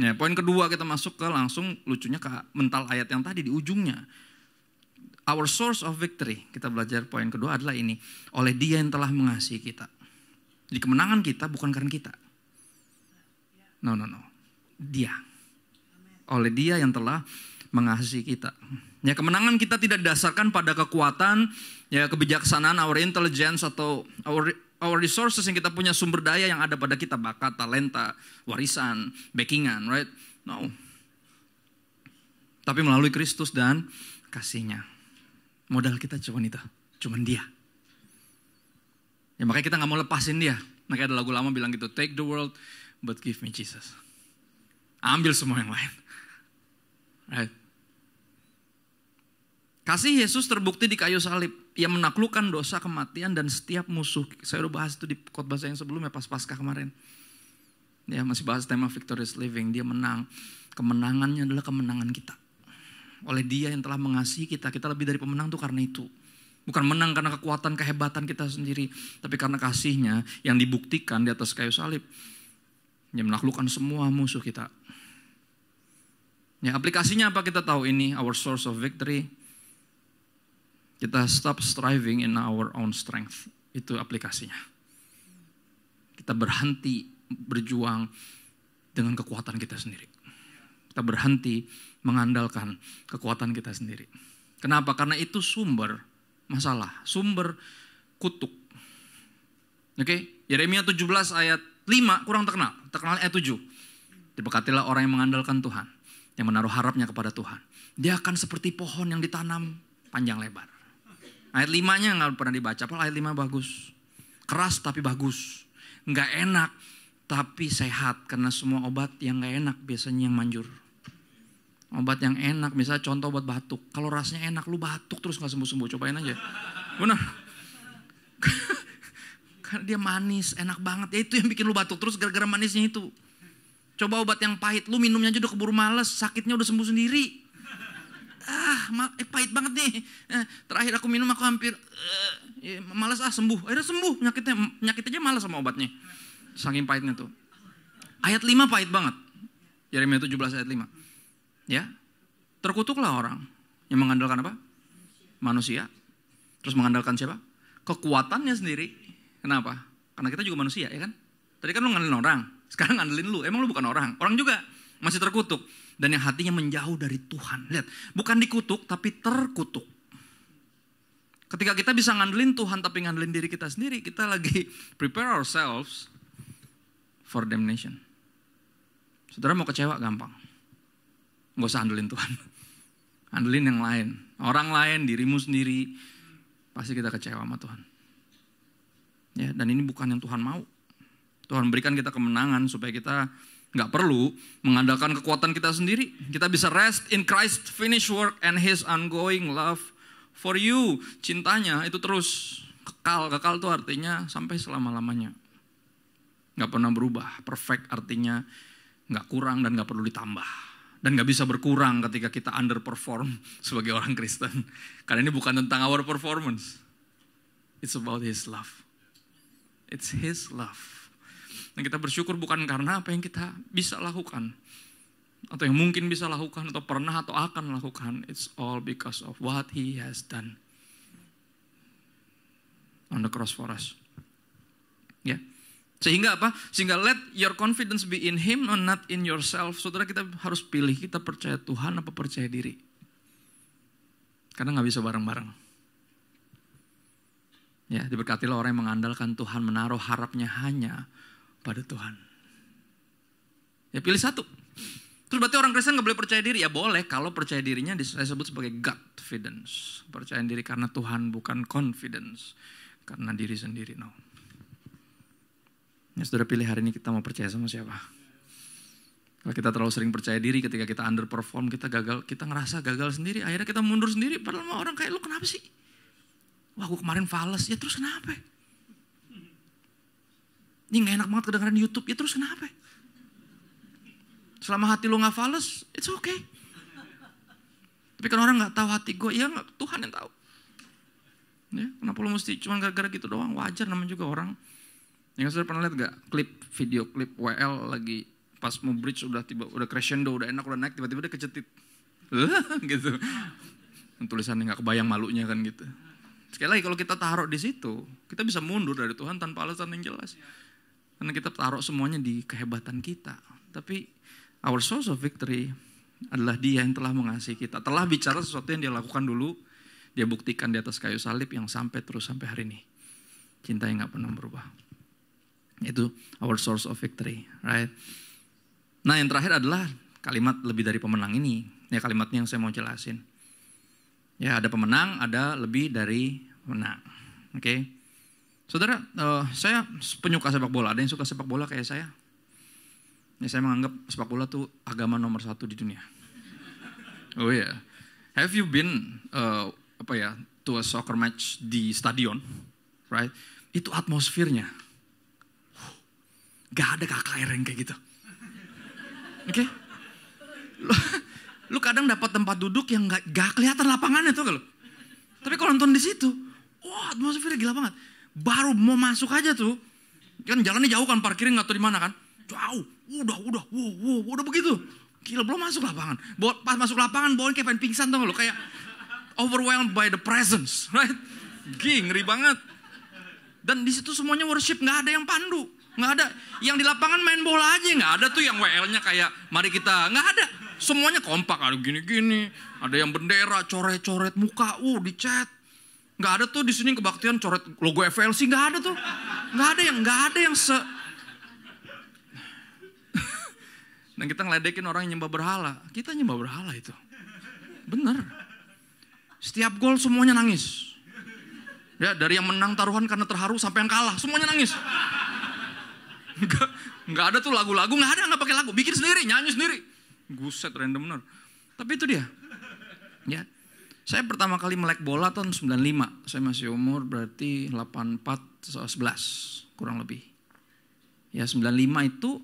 Ya, poin kedua kita masuk ke langsung lucunya ke mental ayat yang tadi di ujungnya. Our source of victory. Kita belajar poin kedua adalah ini. Oleh Dia yang telah mengasihi kita. Jadi kemenangan kita bukan karena kita. No. Dia. Oleh Dia yang telah mengasihi kita. Ya, kemenangan kita tidak didasarkan pada kekuatan, ya, kebijaksanaan, our intelligence atau our resources yang kita punya, sumber daya yang ada pada kita, bakat, talenta, warisan, backingan, right? No. Tapi melalui Kristus dan kasih-Nya. Modal kita cuman Dia. Ya, makanya kita nggak mau lepasin Dia. Makanya ada lagu lama bilang gitu, take the world but give me Jesus. Ambil semua yang lain. Right? Kasih Yesus terbukti di kayu salib. Ia menaklukkan dosa, kematian, dan setiap musuh. Saya udah bahas itu di khotbah saya yang sebelumnya pas Paskah kemarin. Ya, masih bahas tema victorious living. Dia menang. Kemenangannya adalah kemenangan kita. Oleh Dia yang telah mengasihi kita. Kita lebih dari pemenang tuh karena itu. Bukan menang karena kekuatan, kehebatan kita sendiri. Tapi karena kasih-Nya yang dibuktikan di atas kayu salib. Dia menaklukkan semua musuh kita. Ya, aplikasinya apa kita tahu ini? Our source of victory. Kita stop striving in our own strength. Itu aplikasinya. Kita berhenti berjuang dengan kekuatan kita sendiri. Kita berhenti mengandalkan kekuatan kita sendiri. Kenapa? Karena itu sumber masalah. Sumber kutuk. Oke? Yeremia 17 ayat 5 kurang terkenal. Terkenal ayat 7. Diberkatilah orang yang mengandalkan Tuhan. Yang menaruh harapnya kepada Tuhan. Dia akan seperti pohon yang ditanam panjang lebar. Ayat 5-nya gak pernah dibaca, padahal ayat 5 bagus. Keras tapi bagus. Gak enak tapi sehat. Karena semua obat yang gak enak biasanya yang manjur. Obat yang enak, misalnya contoh obat batuk. Kalau rasanya enak, lu batuk terus gak sembuh-sembuh. Cobain aja. Benar. Karena dia manis, enak banget. Ya itu yang bikin lu batuk terus gara-gara manisnya itu. Coba obat yang pahit, lu minumnya aja udah keburu males. Sakitnya udah sembuh sendiri. Pahit banget nih. Terakhir aku minum aku hampir malas sembuh. Akhirnya sembuh penyakit aja malas sama obatnya. Saking pahitnya tuh. Ayat 5 pahit banget. Yeremia 17 ayat 5. Ya. Terkutuklah orang yang mengandalkan apa? Manusia. Terus mengandalkan siapa? Kekuatannya sendiri. Kenapa? Karena kita juga manusia, ya kan? Tadi kan lu ngandelin orang, sekarang ngandelin lu. Emang lu bukan orang? Orang juga masih terkutuk. Dan yang hatinya menjauh dari Tuhan. Lihat, bukan dikutuk tapi terkutuk. Ketika kita bisa ngandelin Tuhan tapi ngandelin diri kita sendiri, kita lagi prepare ourselves for damnation. Saudara mau kecewa gampang. Gak usah andelin Tuhan. Andelin yang lain. Orang lain, dirimu sendiri. Pasti kita kecewa sama Tuhan. Ya, dan ini bukan yang Tuhan mau. Tuhan berikan kita kemenangan supaya kita gak perlu mengandalkan kekuatan kita sendiri. Kita bisa rest in Christ's finished work and His ongoing love for you. Cintanya itu terus kekal. Kekal itu artinya sampai selama-lamanya. Gak pernah berubah. Perfect artinya gak kurang dan gak perlu ditambah. Dan gak bisa berkurang ketika kita underperform sebagai orang Kristen. Karena ini bukan tentang our performance. It's about His love. It's His love. Dan kita bersyukur bukan karena apa yang kita bisa lakukan. Atau yang mungkin bisa lakukan. Atau pernah atau akan lakukan. It's all because of what He has done. On the cross for us. Ya. Sehingga apa? Sehingga let your confidence be in Him and not in yourself. Saudara, kita harus pilih. Kita percaya Tuhan apa percaya diri. Karena gak bisa bareng-bareng. Ya, diberkatilah orang yang mengandalkan Tuhan. Menaruh harapnya hanya pada Tuhan. Ya, pilih satu. Terus berarti orang Kristen gak boleh percaya diri? Ya boleh, kalau percaya dirinya saya sebut sebagai Godfidence. Percaya diri karena Tuhan, bukan confidence karena diri sendiri. No. Ya saudara pilih hari ini kita mau percaya sama siapa? Kalau kita terlalu sering percaya diri, ketika kita underperform, kita gagal, kita ngerasa gagal sendiri, akhirnya kita mundur sendiri. Padahal mau orang kayak, lu kenapa sih? Wah, aku kemarin fales, ya terus kenapa? Ini gak enak banget kedengaran di YouTube, ya terus kenapa? Selama hati lu gak fales, it's okay. Tapi kan orang gak tahu hati gue, ya Tuhan yang tahu. Ya, kenapa lu mesti cuma gara-gara gitu doang, wajar namanya juga orang. Yang sudah pernah lihat gak video klip WL lagi pas mau bridge udah crescendo, udah enak, udah naik, tiba-tiba dia kecetit. Gitu. Tulisannya gak kebayang malunya kan gitu. Sekali lagi kalau kita taruh di situ, kita bisa mundur dari Tuhan tanpa alasan yang jelas. Karena kita taruh semuanya di kehebatan kita. Tapi our source of victory adalah Dia yang telah mengasihi kita. Telah bicara sesuatu yang Dia lakukan dulu, Dia buktikan di atas kayu salib yang sampai hari ini. Cinta yang gak pernah berubah. Itu our source of victory, right? Nah yang terakhir adalah kalimat lebih dari pemenang ini. Ya kalimatnya yang saya mau jelasin. Ya ada pemenang, ada lebih dari pemenang. Oke. Saudara, saya penyuka sepak bola. Ada yang suka sepak bola kayak saya? Ya saya menganggap sepak bola tuh agama nomor 1 di dunia. Oh ya. Yeah. Have you been to a soccer match di stadion? Right? Itu atmosfernya. Gak ada KKR yang kayak gitu. Oke? Okay? Lu kadang dapat tempat duduk yang gak kelihatan lapangannya tuh kalau. Tapi kalau nonton di situ, wah atmosfernya gila banget. Baru mau masuk aja tuh, kan jalannya jauh kan, parkirnya nggak tahu di mana kan, jauh, udah begitu. Gila belum masuk lapangan. Pas masuk lapangan, bawaan kayak pengen pingsan tuh lo, kayak overwhelmed by the presence, right? Ngeri banget. Dan di situ semuanya worship, nggak ada yang pandu, nggak ada. Yang di lapangan main bola aja, nggak ada tuh yang WL-nya kayak mari kita, nggak ada. Semuanya kompak, ada gini-gini, ada yang bendera, coret-coret muka, dicat. Nggak ada tuh di sini kebaktian coret logo FLC, nggak ada tuh, nggak ada yang Dan kita ngeledekin orang yang nyembah berhala, kita nyembah berhala itu, bener. Setiap gol semuanya nangis. Ya dari yang menang taruhan karena terharu sampai yang kalah semuanya nangis. Nggak ada tuh lagu-lagu, nggak pakai lagu, bikin sendiri, nyanyi sendiri. Guset random bener. Tapi itu dia. Ya. Saya pertama kali melek bola tahun 95. Saya masih umur berarti 84 11 kurang lebih. Ya 95 itu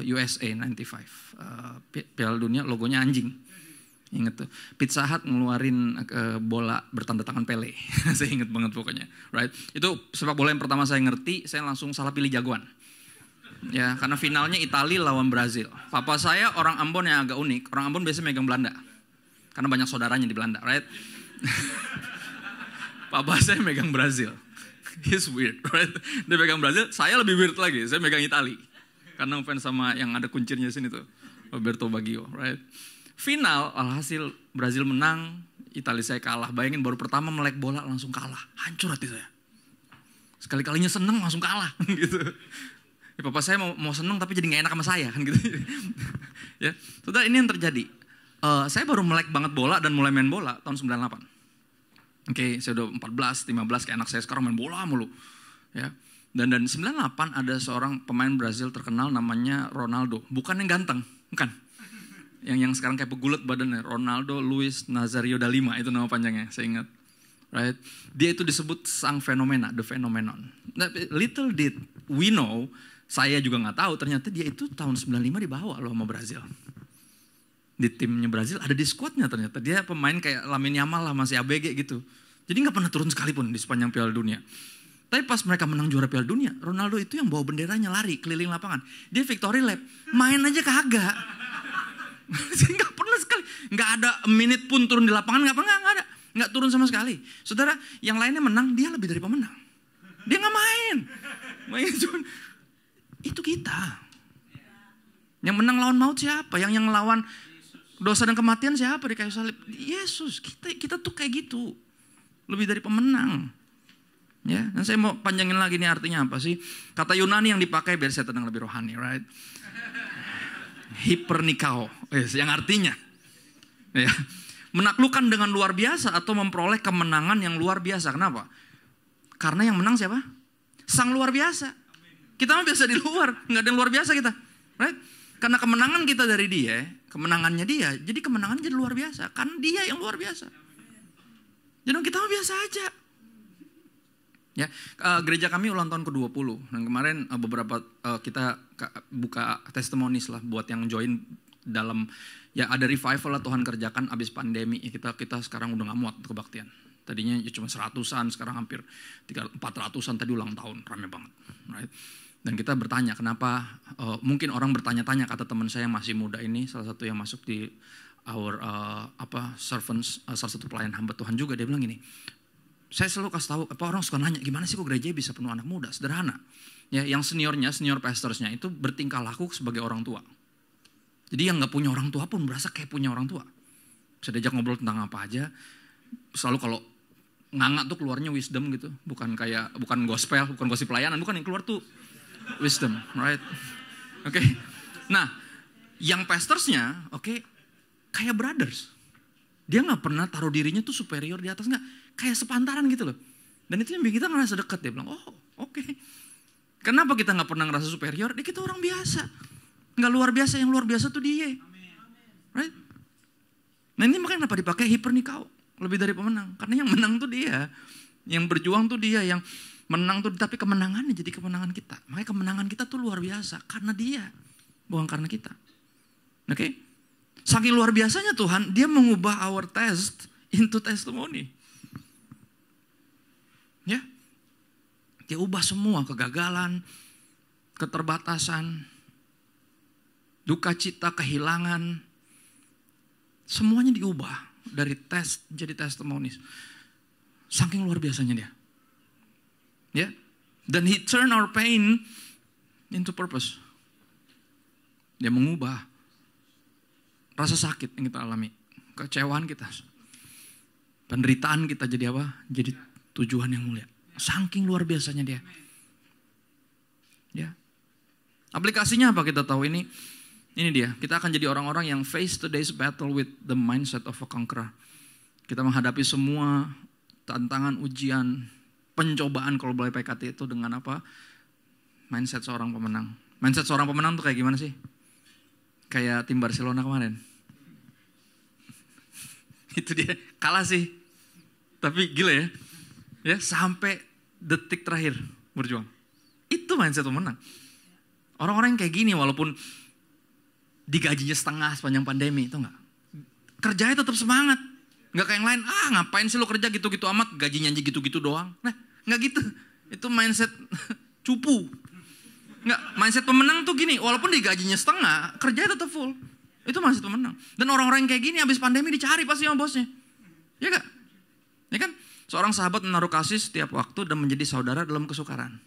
USA 95. Piala Dunia logonya anjing. Ingat tuh. Pizza Hut ngeluarin bola bertanda tangan Pele. Saya ingat banget pokoknya. Right? Itu sepak bola yang pertama saya ngerti, saya langsung salah pilih jagoan. Ya, karena finalnya Italia lawan Brazil. Papa saya orang Ambon yang agak unik. Orang Ambon biasanya megang Belanda. Karena banyak saudaranya di Belanda, right? Papa saya megang Brazil. He's weird, right? Dia megang Brazil, saya lebih weird lagi. Saya megang Italia. Karena fans sama yang ada kuncirnya sini tuh. Roberto Baggio, right? Final, alhasil Brazil menang, Italia saya kalah. Bayangin baru pertama melek bola langsung kalah. Hancur hati saya. Sekali-kalinya seneng langsung kalah gitu. Ya, papa saya mau seneng tapi jadi gak enak sama saya kan gitu. Ya, saudara ini yang terjadi. Saya baru melek banget bola dan mulai main bola tahun 98. Oke, saya udah 14, 15 kayak anak saya sekarang main bola mulu. Ya. Dan 98 ada seorang pemain Brazil terkenal namanya Ronaldo. Bukan yang ganteng, bukan. Yang sekarang kayak pegulat badannya. Ronaldo Luis Nazario da Lima itu nama panjangnya, saya ingat. Right? Dia itu disebut sang fenomena, the phenomenon. Nah, little did we know, saya juga nggak tahu ternyata dia itu tahun 95 dibawa loh sama Brazil. Di timnya Brazil ada di squadnya ternyata. Dia pemain kayak Lamine Yamal lah, masih ABG gitu. Jadi nggak pernah turun sekalipun di sepanjang Piala Dunia. Tapi pas mereka menang juara Piala Dunia, Ronaldo itu yang bawa benderanya lari keliling lapangan. Dia victory lap, main aja kagak. Nggak pernah sekali, nggak ada menit pun turun di lapangan, nggak ada, nggak turun sama sekali. Saudara, yang lainnya menang, dia lebih dari pemenang. Dia nggak main cuma itu kita. Yang menang lawan maut siapa? Yang lawan dosa dan kematian siapa di kayu salib? Yesus. Kita tuh kayak gitu. Lebih dari pemenang. Ya, dan saya mau panjangin lagi nih artinya apa sih? Kata Yunani yang dipakai biar saya tenang lebih rohani, right? Hipernikao, yang artinya ya, menaklukkan dengan luar biasa atau memperoleh kemenangan yang luar biasa. Kenapa? Karena yang menang siapa? Sang luar biasa. Kita mah biasa di luar, nggak ada yang luar biasa kita, right? Karena kemenangan kita dari dia, kemenangannya dia, jadi kemenangan jadi luar biasa. Karena dia yang luar biasa. Jadi kita mah biasa aja. Ya, gereja kami ulang tahun ke-20. Dan kemarin beberapa kita buka testimonies lah buat yang join dalam, ya ada revival lah Tuhan kerjakan abis pandemi. Kita sekarang udah gak muat kebaktian. Tadinya ya cuma 100-an, sekarang hampir 400-an tadi ulang tahun, rame banget. Right? Dan kita bertanya kenapa, mungkin orang bertanya-tanya, kata teman saya yang masih muda ini, salah satu yang masuk di our servants, salah satu pelayan hamba Tuhan juga, dia bilang gini, saya selalu kasih tahu, orang suka nanya, gimana sih kok gereja bisa penuh anak muda? Sederhana. Ya, yang senior pastorsnya itu bertingkah laku sebagai orang tua. Jadi yang gak punya orang tua pun berasa kayak punya orang tua. Bisa diajak ngobrol tentang apa aja. Selalu kalau nganga tuh keluarnya wisdom gitu. Bukan gospel, bukan gosip pelayanan. Bukan, yang keluar tuh wisdom, right? Oke. Nah, yang pastorsnya, kayak brothers. Dia gak pernah taruh dirinya tuh superior di atas, gak. Kayak sepantaran gitu loh. Dan itu yang bikin kita ngerasa dekat. Dia bilang, oke. Kenapa kita gak pernah ngerasa superior? Dia kita orang biasa. Gak luar biasa, yang luar biasa tuh dia. Right? Nah ini makanya kenapa dipakai hipernikao. Lebih dari pemenang. Karena yang menang tuh dia. Yang berjuang tuh dia. Yang menang tuh, tapi kemenangannya jadi kemenangan kita. Makanya kemenangan kita tuh luar biasa. Karena dia. Bukan karena kita. Oke? Saking luar biasanya Tuhan, dia mengubah our test into testimony. Ya, dia ubah semua kegagalan, keterbatasan, duka cita, kehilangan, semuanya diubah dari tes jadi testimonies. Saking luar biasanya dia. Ya, dan he turn our pain into purpose. Dia mengubah rasa sakit yang kita alami, kecewaan kita, penderitaan kita jadi apa? Jadi tujuan yang mulia. Saking luar biasanya dia. Ya. Aplikasinya apa kita tahu ini? Ini dia. Kita akan jadi orang-orang yang face today's battle with the mindset of a conqueror. Kita menghadapi semua tantangan, ujian, pencobaan kalau boleh PKT itu dengan apa? Mindset seorang pemenang. Mindset seorang pemenang tuh kayak gimana sih? Kayak tim Barcelona kemarin. Itu dia. Kalah sih. Tapi gila ya. Ya, sampai detik terakhir berjuang. Itu mindset pemenang. Orang-orang yang kayak gini walaupun digajinya setengah sepanjang pandemi, itu enggak. Kerjanya tetap semangat. Enggak kayak yang lain, ngapain sih lo kerja gitu-gitu amat, gajinya aja gitu-gitu doang. Nah, enggak gitu. Itu mindset cupu. Enggak, mindset pemenang tuh gini, walaupun digajinya setengah, kerjanya tetap full. Itu mindset pemenang. Dan orang-orang yang kayak gini habis pandemi dicari pasti sama bosnya. Ya enggak? Ya kan? Seorang sahabat menaruh kasih setiap waktu dan menjadi saudara dalam kesukaran.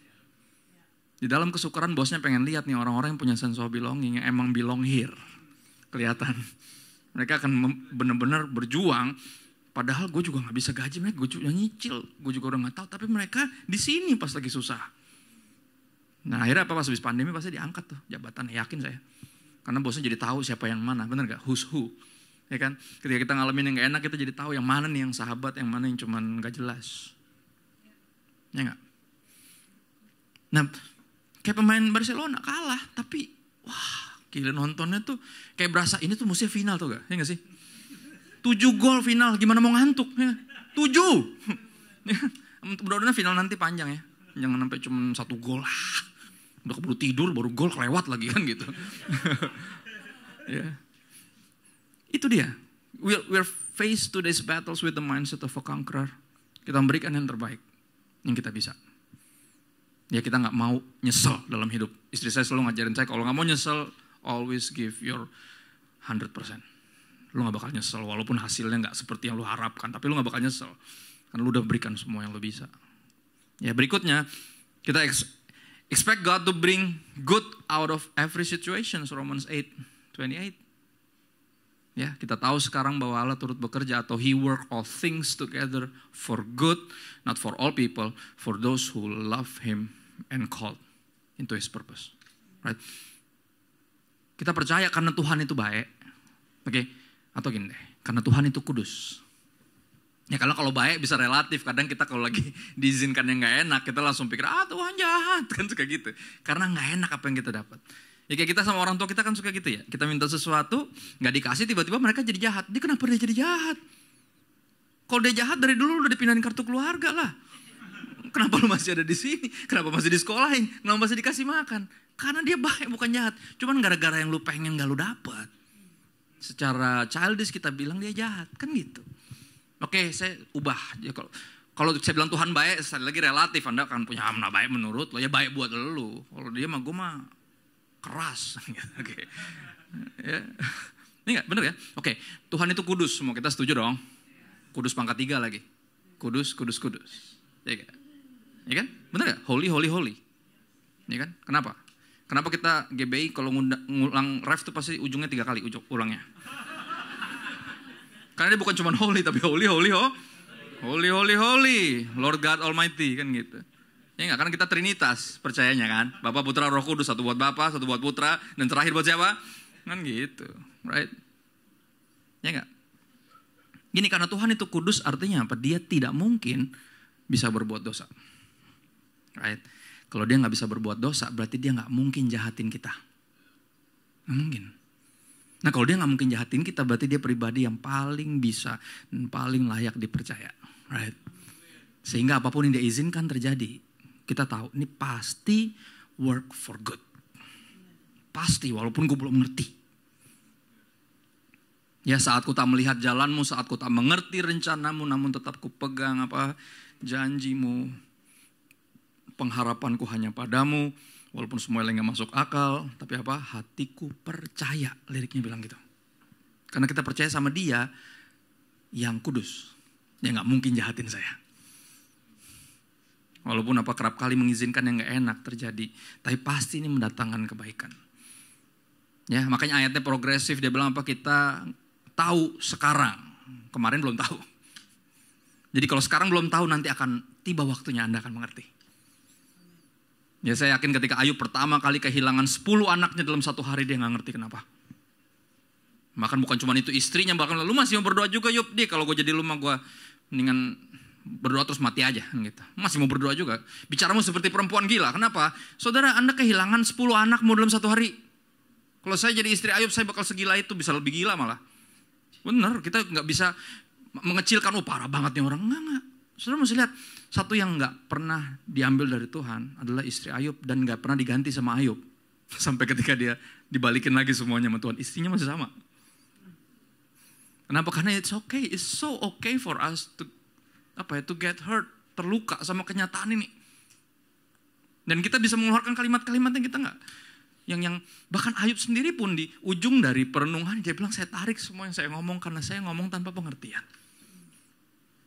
Di dalam kesukaran bosnya pengen lihat nih orang-orang yang punya sense of belonging, yang emang belong here. Kelihatan. Mereka akan benar-benar berjuang. Padahal gue juga gak bisa gaji mereka, gue juga nyicil. Gue juga udah gak tahu, tapi mereka di sini pas lagi susah. Nah akhirnya apa, pas habis pandemi pasti diangkat tuh jabatan, yakin saya. Karena bosnya jadi tahu siapa yang mana, bener gak? Who's who. Ya kan, ketika kita ngalamin yang gak enak kita jadi tahu yang mana nih yang sahabat, yang mana yang cuman gak jelas. Ya gak? Nah, kayak pemain Barcelona kalah, tapi wah gila nontonnya tuh kayak berasa ini tuh musuhnya final tuh gak? Ya gak sih? 7 gol final, gimana mau ngantuk? Ya, 7! Mudah-mudahan final nanti panjang ya. Jangan sampai cuma 1 gol. Udah keburu tidur, baru gol kelewat lagi kan gitu. Ya. Itu dia. We're faced today's battles with the mindset of a conqueror. Kita memberikan yang terbaik yang kita bisa. Ya kita gak mau nyesel dalam hidup. Istri saya selalu ngajarin saya, kalau gak mau nyesel, always give your 100%. Lu gak bakal nyesel, walaupun hasilnya gak seperti yang lu harapkan. Tapi lu gak bakal nyesel. Karena lu udah berikan semua yang lu bisa. Ya berikutnya, kita expect God to bring good out of every situation. Romans 8:28. Ya, kita tahu sekarang bahwa Allah turut bekerja atau He work all things together for good, not for all people, for those who love Him and called into His purpose. Right? Kita percaya karena Tuhan itu baik. Oke? Atau gini deh, karena Tuhan itu kudus. Ya kalau baik bisa relatif. Kadang kita kalau lagi diizinkan yang gak enak, kita langsung pikir, Tuhan jahat. Kan suka gitu. Karena gak enak apa yang kita dapat. Ya kayak kita sama orang tua kita kan suka gitu ya. Kita minta sesuatu, gak dikasih, tiba-tiba mereka jadi jahat. Dia kenapa dia jadi jahat? Kalau dia jahat dari dulu udah dipindahin kartu keluarga lah. Kenapa lu masih ada di sini? Kenapa masih disekolahin? Kenapa masih dikasih makan? Karena dia baik bukan jahat. Cuman gara-gara yang lu pengen gak lu dapet. Secara childish kita bilang dia jahat. Kan gitu. Oke, saya ubah. Ya, kalau saya bilang Tuhan baik, sekali lagi relatif. Anda akan punya amanah baik menurut lo. Ya baik buat lu. Kalau dia mah gue mah keras. Oke. Ya. Ini gak bener ya? Oke, Tuhan itu kudus. Semua kita setuju dong. Kudus pangkat 3 lagi. Kudus, kudus, kudus. Ya kan? Ya kan? Bener gak? Holy, holy, holy. Ya kan? Kenapa? Kenapa kita GBI kalau ngulang ref itu pasti ujungnya 3 kali ulangnya? Karena dia bukan cuma holy tapi holy, holy, holy, holy, holy, Lord God Almighty kan gitu. Ya enggak? Karena kita Trinitas percayanya kan. Bapa, Putra, Roh Kudus, satu buat Bapa, satu buat Putra, dan terakhir buat siapa? Kan gitu, right? Ya enggak? Gini, karena Tuhan itu kudus artinya apa? Dia tidak mungkin bisa berbuat dosa, right? Kalau dia nggak bisa berbuat dosa, berarti dia nggak mungkin jahatin kita. Nggak mungkin. Nah kalau dia nggak mungkin jahatin kita, berarti dia pribadi yang paling bisa dan paling layak dipercaya, right? Sehingga apapun yang dia izinkan terjadi, kita tahu ini pasti work for good. Pasti, walaupun gue belum ngerti. Ya saat ku tak melihat jalanmu, saat ku tak mengerti rencanamu, namun tetap ku pegang janjimu. Pengharapanku hanya padamu, walaupun semuanya gak masuk akal, tapi hatiku percaya, liriknya bilang gitu. Karena kita percaya sama dia yang kudus, dia gak mungkin jahatin saya. Walaupun kerap kali mengizinkan yang gak enak terjadi, tapi pasti ini mendatangkan kebaikan. Ya, makanya ayatnya progresif, dia bilang kita tahu sekarang, kemarin belum tahu. Jadi kalau sekarang belum tahu, nanti akan tiba waktunya Anda akan mengerti. Ya saya yakin ketika Ayub pertama kali kehilangan 10 anaknya dalam satu hari, dia gak ngerti kenapa. Bahkan bukan cuma itu, istrinya bahkan, lu masih mau berdoa juga Yub? Dia kalau gue jadi lu mah gue mendingan berdoa terus mati aja gitu. Masih mau berdoa juga. Bicaramu seperti perempuan gila. Kenapa? Saudara, Anda kehilangan 10 anakmu dalam satu hari. Kalau saya jadi istri Ayub, saya bakal segila itu, bisa lebih gila malah. Bener, kita gak bisa mengecilkan, parah banget nih orang. Enggak. Saudara mesti lihat, satu yang gak pernah diambil dari Tuhan adalah istri Ayub dan gak pernah diganti sama Ayub. Sampai ketika dia dibalikin lagi semuanya sama Tuhan, istrinya masih sama. Kenapa? Karena it's so okay for us to get hurt, terluka sama kenyataan ini. Dan kita bisa mengeluarkan kalimat-kalimat yang kita gak, yang bahkan Ayub sendiri pun di ujung dari perenungan dia bilang, saya tarik semua yang saya ngomong karena saya ngomong tanpa pengertian.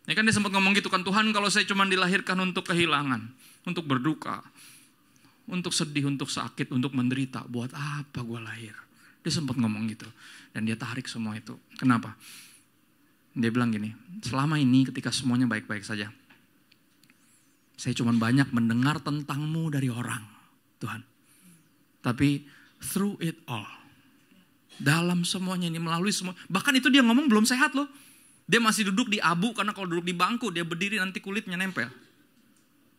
Ya kan dia sempat ngomong gitu kan, Tuhan kalau saya cuma dilahirkan untuk kehilangan, untuk berduka, untuk sedih, untuk sakit, untuk menderita, buat apa gue lahir? Dia sempat ngomong gitu. Dan dia tarik semua itu. Kenapa? Dia bilang gini, selama ini ketika semuanya baik-baik saja, saya cuma banyak mendengar tentangmu dari orang, Tuhan. Tapi through it all, dalam semuanya ini, melalui semua, bahkan itu dia ngomong belum sehat loh. Dia masih duduk di abu, karena kalau duduk di bangku, dia berdiri nanti kulitnya nempel.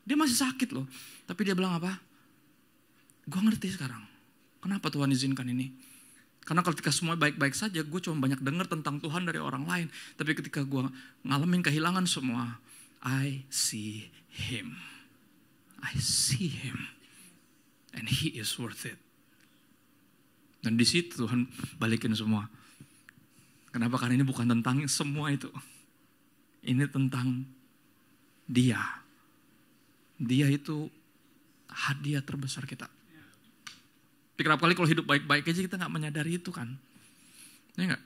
Dia masih sakit loh. Tapi dia bilang apa? Gue ngerti sekarang. Kenapa Tuhan izinkan ini? Karena ketika semua baik-baik saja, gue cuma banyak dengar tentang Tuhan dari orang lain. Tapi ketika gue ngalamin kehilangan semua, I see Him. I see Him. And He is worth it. Dan di situ Tuhan balikin semua. Kenapa? Karena ini bukan tentang semua itu. Ini tentang Dia. Dia itu hadiah terbesar kita. Pikir kali kalau hidup baik-baik aja kita gak menyadari itu kan. Ya gak?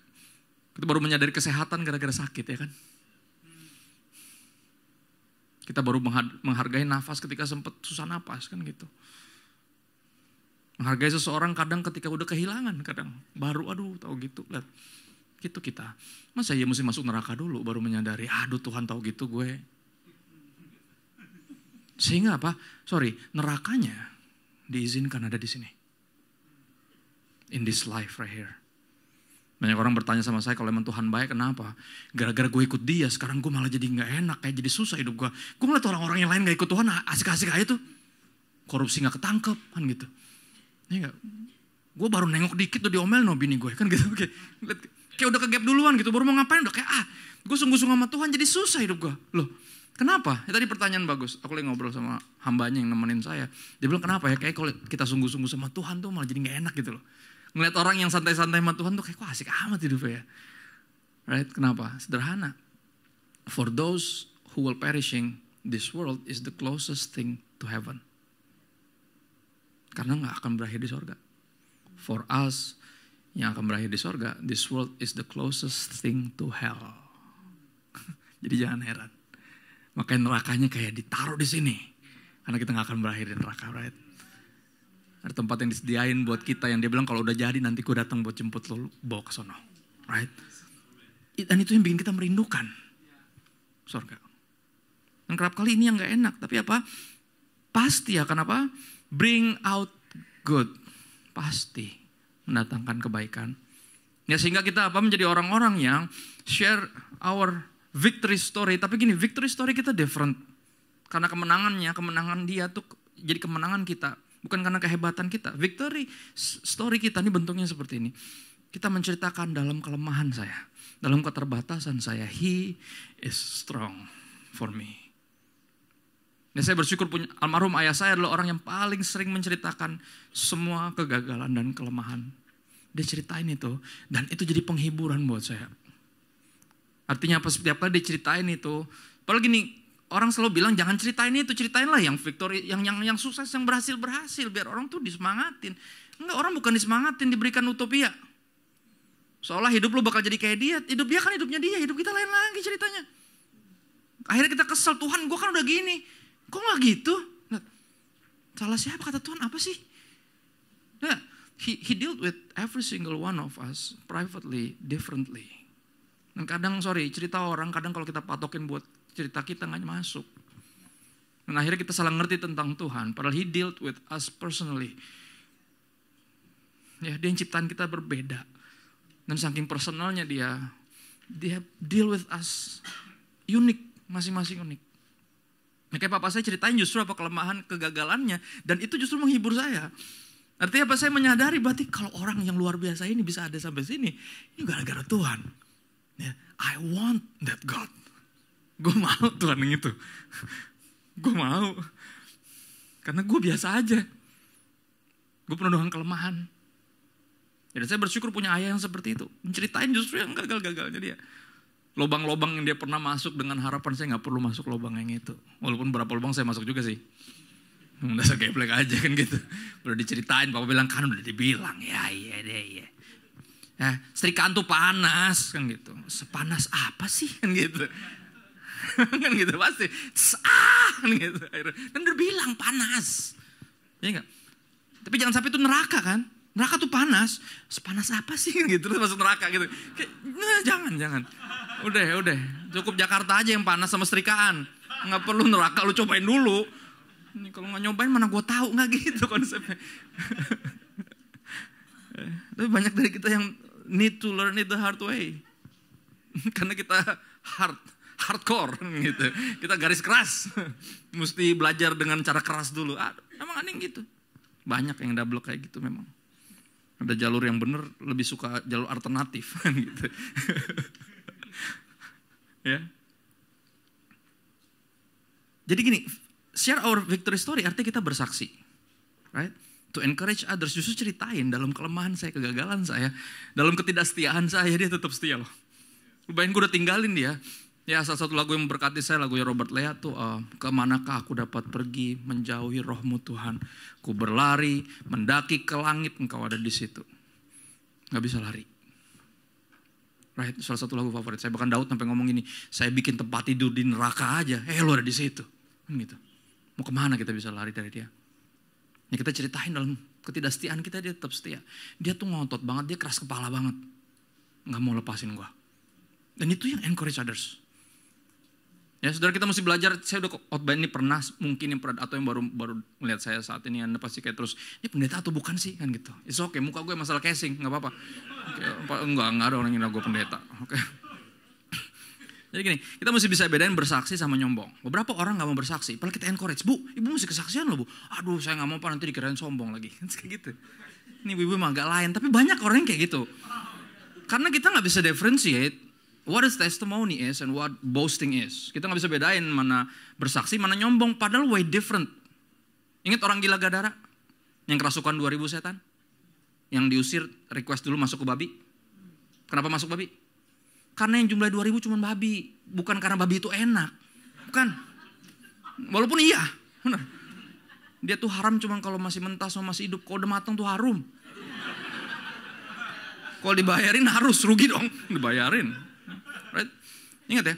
Kita baru menyadari kesehatan gara-gara sakit ya kan. Kita baru menghargai nafas ketika sempat susah napas kan gitu. Menghargai seseorang kadang ketika udah kehilangan, kadang baru tahu gitu. Lihat. Gitu kita. Masa ya mesti masuk neraka dulu baru menyadari, Tuhan tahu gitu gue. Sehingga nerakanya diizinkan ada di sini. in this life right here. Banyak orang bertanya sama saya, kalau emang Tuhan baik kenapa? Gara-gara gue ikut dia, sekarang gue malah jadi gak enak, kayak jadi susah hidup gue. Gue ngeliat orang-orang yang lain gak ikut Tuhan, asik-asik aja tuh. Korupsi gak ketangkep, kan gitu. Iya gak? Gue baru nengok dikit tuh diomel no bini gue, kan gitu. Kayak udah ke gap duluan gitu, baru mau ngapain udah kayak gue sungguh-sungguh sama Tuhan jadi susah hidup gue. Loh, kenapa? Ya, tadi pertanyaan bagus. Aku lagi ngobrol sama hambanya yang nemenin saya. Dia bilang kenapa ya, kayak kalau kita sungguh-sungguh sama Tuhan tuh malah jadi gak enak gitu loh. Ngeliat orang yang santai-santai sama Tuhan tuh kayak kok asik amat hidupnya ya. Right? Kenapa? Sederhana. For those who will perishing, this world is the closest thing to heaven. Karena gak akan berakhir di sorga. For us yang akan berakhir di sorga, this world is the closest thing to hell. Jadi jangan heran. Makanya nerakanya kayak ditaruh di sini. Karena kita gak akan berakhir di neraka, right? Ada tempat yang disediain buat kita yang dia bilang kalau udah jadi nanti gue datang buat jemput lo, bawa ke sono. Right? Dan itu yang bikin kita merindukan surga. Dan kerap kali ini yang gak enak. Tapi apa? Pasti akan apa? Bring out good. Pasti mendatangkan kebaikan. Ya sehingga kita apa? Menjadi orang-orang yang share our victory story. Tapi gini, victory story kita different. Karena kemenangan dia tuh jadi kemenangan kita. Bukan karena kehebatan kita. Victory story kita ini bentuknya seperti ini. Kita menceritakan dalam kelemahan saya. Dalam keterbatasan saya. He is strong for me. Dan saya bersyukur punya almarhum ayah saya adalah orang yang paling sering menceritakan semua kegagalan dan kelemahan. Dia ceritain itu. Dan itu jadi penghiburan buat saya. Artinya apa? Setiap kali dia ceritain itu. Apalagi nih. Orang selalu bilang jangan ceritain itu, ceritainlah yang victory, yang sukses, yang berhasil biar orang tuh disemangatin. Enggak, orang bukan disemangatin, diberikan utopia. Seolah hidup lu bakal jadi kayak dia, hidup dia kan hidupnya dia, hidup kita lain lagi ceritanya. Akhirnya kita kesel, Tuhan gue kan udah gini, kok gak gitu? Nah, salah siapa kata Tuhan apa sih? Nah, he dealt with every single one of us privately, differently. Dan kadang cerita orang kadang kalau kita patokin buat cerita kita gak masuk. Dan akhirnya kita salah ngerti tentang Tuhan. Padahal he dealt with us personally. Ya, dia yang ciptaan kita berbeda. Dan saking personalnya dia deal with us unik. Masing-masing unik. Nah, kayak papa saya ceritain justru apa kelemahan kegagalannya. Dan itu justru menghibur saya. Artinya apa? Saya menyadari berarti kalau orang yang luar biasa ini bisa ada sampai sini. Ini gara-gara Tuhan. Ya, I want that God. Gue mau Tuhan yang itu. Gue mau. Karena gue biasa aja. Gue penuh dengan kelemahan. Jadi saya bersyukur punya ayah yang seperti itu. Menceritain justru yang gagal-gagalnya dia. Lobang-lobang yang dia pernah masuk dengan harapan saya gak perlu masuk lobang yang itu. Walaupun berapa lobang saya masuk juga sih. Dasar geblek aja kan gitu. Udah diceritain, papa bilang kan udah dibilang. Ya iya deh iya. Ya, setrikaan tuh panas kan gitu. Sepanas apa sih kan gitu. Kan gitu pasti kan gitu. Dan udah bilang panas ya enggak, tapi jangan sampai itu neraka kan, neraka tuh panas, sepanas apa sih kan gitu terus masuk neraka gitu. Nah, jangan udah cukup Jakarta aja yang panas sama setrikaan, nggak perlu neraka lu cobain dulu. Ini kalau nggak nyobain mana gue tahu, nggak gitu konsepnya. Tapi banyak dari kita yang need to learn it the hard way karena kita hardcore gitu. Kita garis keras. Mesti belajar dengan cara keras dulu. Emang aneh gitu. Banyak yang double kayak gitu memang. Ada jalur yang bener lebih suka jalur alternatif gitu. Ya. Jadi gini, share our victory story artinya kita bersaksi. Right? To encourage others, justru ceritain dalam kelemahan saya, kegagalan saya, dalam ketidaksetiaan saya, dia tetap setia loh. Bayangin gue udah tinggalin dia. Ya, salah satu lagu yang memberkati saya, lagunya Robert Lea tuh, kemanakah aku dapat pergi menjauhi rohmu Tuhan. Ku berlari, mendaki ke langit, engkau ada di situ. Gak bisa lari. Right, salah satu lagu favorit saya. Bahkan Daud sampai ngomong gini, saya bikin tempat tidur di neraka aja. Lu ada di situ. Gitu. Mau kemana kita bisa lari dari dia? Ya, kita ceritain dalam ketidaksetiaan kita, dia tetap setia. Dia tuh ngotot banget, dia keras kepala banget. Gak mau lepasin gua. Dan itu yang encourage others. Ya saudara, kita mesti belajar. Saya udah khotbah ini pernah, mungkin yang pernah atau yang baru melihat saya saat ini, Anda pasti kayak terus, ini pendeta atau bukan sih kan gitu. It's okay, muka gue masalah casing, nggak apa-apa. Enggak ada orang yang gue pendeta. Oke. Jadi gini, kita mesti bisa bedain bersaksi sama nyombong. Beberapa orang nggak mau bersaksi, padahal kita encourage, Bu, ibu mesti kesaksian loh, Bu. Aduh, saya nggak mau, Pak, nanti dikirain sombong lagi. Kayak gitu. Ini ibu mah agak lain, tapi banyak orang yang kayak gitu. Karena kita nggak bisa differentiate what is testimony is and what boasting is. Kita nggak bisa bedain mana bersaksi, mana nyombong. Padahal way different. Ingat orang gila Gadara? Yang kerasukan 2000 setan? Yang diusir, request dulu masuk ke babi. Kenapa masuk babi? Karena yang jumlah 2000 cuma babi. Bukan karena babi itu enak. Bukan. Walaupun iya. Benar. Dia tuh haram cuma kalau masih mentah sama masih hidup. Kalau udah matang tuh harum. Kalau dibayarin harus, rugi dong. Dibayarin. Right? Ingat ya,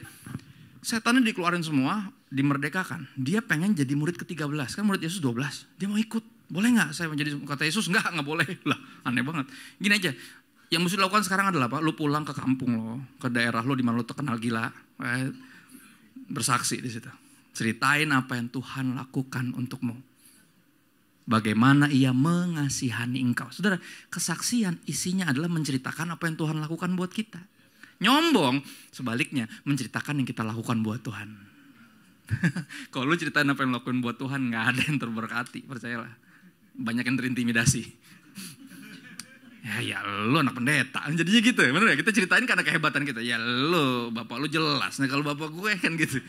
setannya dikeluarin semua, dimerdekakan. Dia pengen jadi murid ke-13, kan murid Yesus 12. Dia mau ikut, boleh gak saya menjadi, kata Yesus, enggak boleh. Lah, aneh banget. Gini aja, yang mesti dilakukan sekarang adalah apa? Lu pulang ke kampung lo, ke daerah lo di mana lo terkenal gila. Right? Bersaksi di situ. Ceritain apa yang Tuhan lakukan untukmu. Bagaimana ia mengasihani engkau. Saudara, kesaksian isinya adalah menceritakan apa yang Tuhan lakukan buat kita. Nyombong, sebaliknya, menceritakan yang kita lakukan buat Tuhan. Kalau lu ceritain apa yang lu lakukan buat Tuhan, gak ada yang terberkati, percayalah. Banyak yang terintimidasi. Ya lu anak pendeta. Jadinya gitu ya, bener ya? Kita ceritain karena kehebatan kita. Ya lu, bapak lu jelas. Nah kalau bapak gue kan gitu.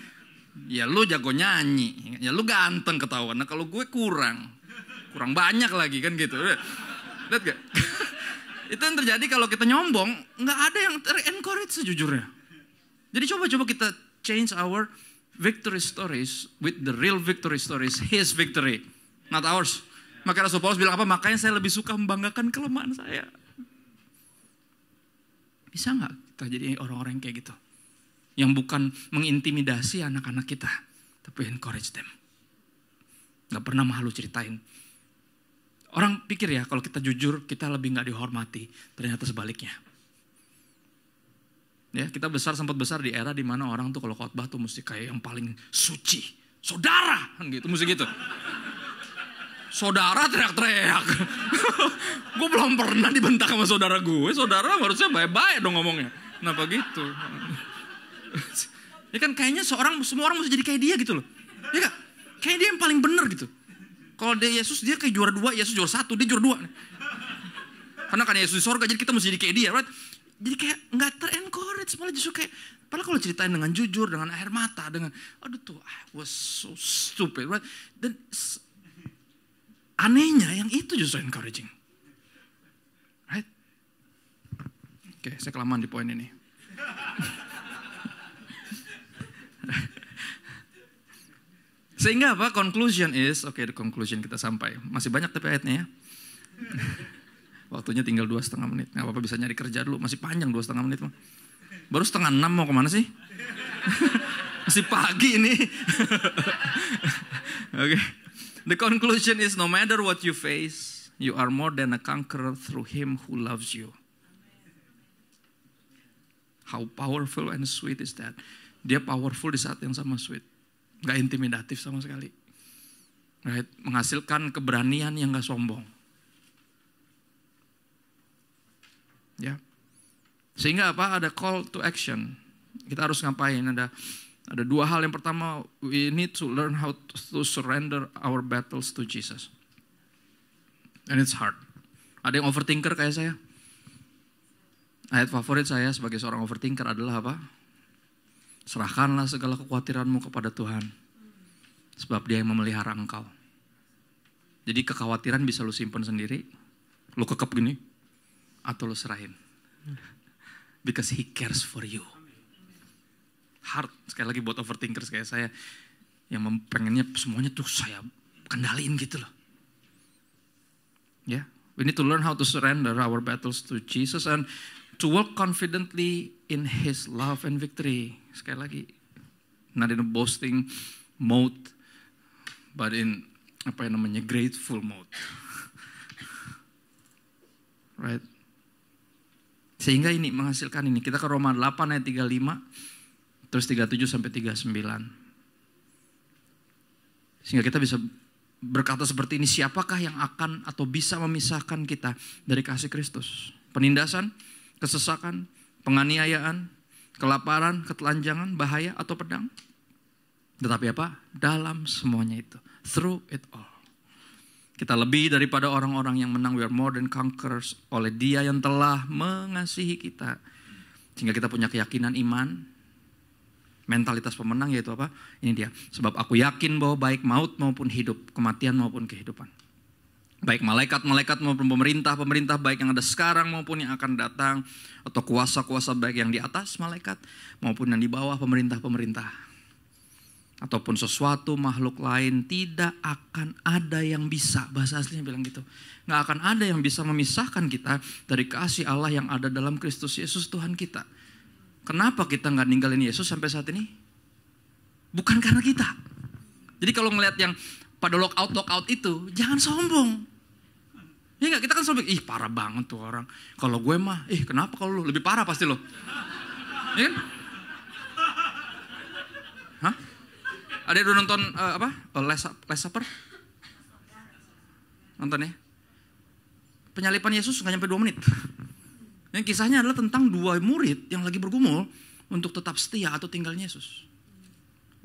Ya lu jago nyanyi. Ya lu ganteng ketahuan. Nah kalau gue kurang banyak lagi kan gitu. Lihat gak? Itu yang terjadi kalau kita nyombong, nggak ada yang ter-encourage sejujurnya. Jadi coba kita change our victory stories with the real victory stories, his victory, not ours. Maka Rasul Paulus bilang apa? Makanya saya lebih suka membanggakan kelemahan saya. Bisa nggak kita jadi orang-orang kayak gitu? Yang bukan mengintimidasi anak-anak kita, tapi encourage them. Nggak pernah malu ceritain. Orang pikir ya kalau kita jujur kita lebih gak dihormati. Ternyata sebaliknya. Ya, kita sempat besar di era dimana orang tuh kalau khotbah tuh mesti kayak yang paling suci. Saudara kan gitu, mesti gitu. Saudara teriak-teriak. Gue belum pernah dibentak sama saudara gue. Saudara harusnya baik-baik dong ngomongnya. Kenapa gitu? Ya kan kayaknya semua orang mesti jadi kayak dia gitu loh. Ya kan? Kayak dia yang paling benar gitu. Kalau Yesus dia kayak juara 2, Yesus juara 1, dia juara 2. Karena kan Yesus di sorga, jadi kita mesti jadi kayak dia, right? Jadi kayak nggak ter-encourage, malah justru kayak, padahal kalau ceritain dengan jujur, dengan air mata, dengan, aduh tuh, I was so stupid, right? Dan anehnya yang itu justru encouraging, right? Oke, saya kelamaan di poin ini. Sehingga apa? Conclusion is, the conclusion kita sampai. Masih banyak tapi ayatnya ya. Waktunya tinggal 2,5 menit. Gak apa-apa, bisa nyari kerja dulu. Masih panjang 2,5 menit. Baru 5:30 mau kemana sih? Masih pagi ini. Okay. The conclusion is no matter what you face, you are more than a conqueror through him who loves you. How powerful and sweet is that? Dia powerful di saat yang sama sweet. Gak intimidatif sama sekali. Right? Menghasilkan keberanian yang gak sombong. Ya. Sehingga apa? Ada call to action. Kita harus ngapain? Ada 2 hal. Yang pertama, we need to learn how to surrender our battles to Jesus. And it's hard. Ada yang overthinker kayak saya? Ayat favorit saya sebagai seorang overthinker adalah apa? Serahkanlah segala kekhawatiranmu kepada Tuhan. Sebab dia yang memelihara engkau. Jadi kekhawatiran bisa lu simpan sendiri. Lu kekep gini. Atau lu serahin. Because he cares for you. Hard. Sekali lagi buat overthinkers kayak saya. Yang pengennya semuanya tuh saya kendaliin gitu loh. Ya. We need to learn how to surrender our battles to Jesus. And to walk confidently in his love and victory. Sekali lagi, not in a boasting mode, but in grateful mode. Right? Sehingga ini menghasilkan ini. Kita ke Roma 8 ayat 35. Terus 37 sampai 39. Sehingga kita bisa berkata seperti ini, siapakah yang akan atau bisa memisahkan kita dari kasih Kristus? Penindasan, kesesakan, penganiayaan, kelaparan, ketelanjangan, bahaya atau pedang? Tetapi apa? Dalam semuanya itu, through it all, kita lebih daripada orang-orang yang menang. We are more than conquerors oleh Dia yang telah mengasihi kita. Sehingga kita punya keyakinan iman, mentalitas pemenang, yaitu apa? Ini dia. Sebab aku yakin bahwa baik maut maupun hidup, kematian maupun kehidupan, baik malaikat-malaikat maupun pemerintah-pemerintah, baik yang ada sekarang maupun yang akan datang, atau kuasa-kuasa baik yang di atas malaikat maupun yang di bawah pemerintah-pemerintah, ataupun sesuatu makhluk lain, tidak akan ada yang bisa, bahasa aslinya bilang gitu, gak akan ada yang bisa memisahkan kita dari kasih Allah yang ada dalam Kristus Yesus Tuhan kita. Kenapa kita gak ninggalin Yesus sampai saat ini? Bukan karena kita. Jadi kalau ngelihat yang pada lockout itu, jangan sombong. Ya gak, kita kan sombong, ih parah banget tuh orang. Kalau gue mah, kenapa kalau lu? Lebih parah pasti lo. Ya kan? Hah? Ada yang udah nonton Last Supper? Nonton ya? Penyalipan Yesus gak nyampe 2 menit. Yang kisahnya adalah tentang 2 murid yang lagi bergumul untuk tetap setia atau tinggal Yesus.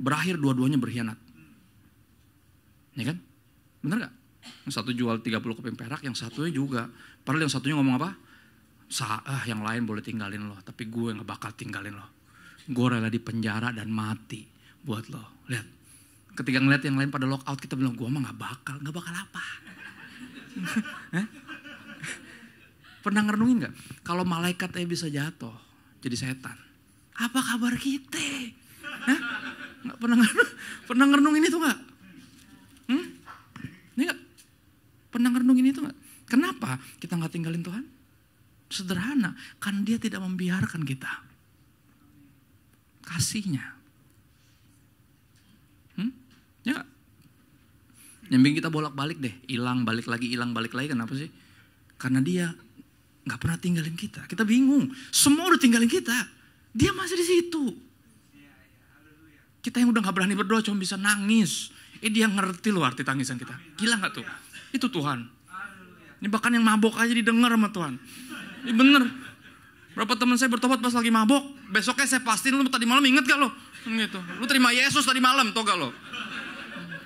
Berakhir dua-duanya berkhianat. Ya kan? Bener gak? Yang satu jual 30 keping perak, yang satunya juga. Padahal yang satunya ngomong apa? Yang lain boleh tinggalin lo, tapi gue gak bakal tinggalin lo. Gue rela di penjara dan mati buat lo. Lihat, ketika ngeliat yang lain pada lockout, kita bilang, gue mah gak bakal apa? Pernah ngerenungin gak? Kalau malaikat aja bisa jatuh jadi setan, apa kabar kita? Nggak pernah ngerenungin itu gak? Ini gak? Pernah ngerenungin itu gak? Kenapa kita gak tinggalin Tuhan? Sederhana, kan Dia tidak membiarkan kita. Kasihnya. Ya gak? Yang bikin kita bolak-balik deh, hilang balik lagi, kenapa sih? Karena Dia gak pernah tinggalin kita. Kita bingung. Semua udah tinggalin kita. Dia masih di situ. Kita yang udah gak berani berdoa cuma bisa nangis. Dia ngerti loh arti tangisan kita. Gila gak tuh? Itu Tuhan. Ini bahkan yang mabok aja didengar sama Tuhan. Ini bener. Berapa teman saya bertobat pas lagi mabok. Besoknya saya pastiin, lu tadi malam inget gak lo? Gitu. Lu terima Yesus tadi malam, tau gak lo?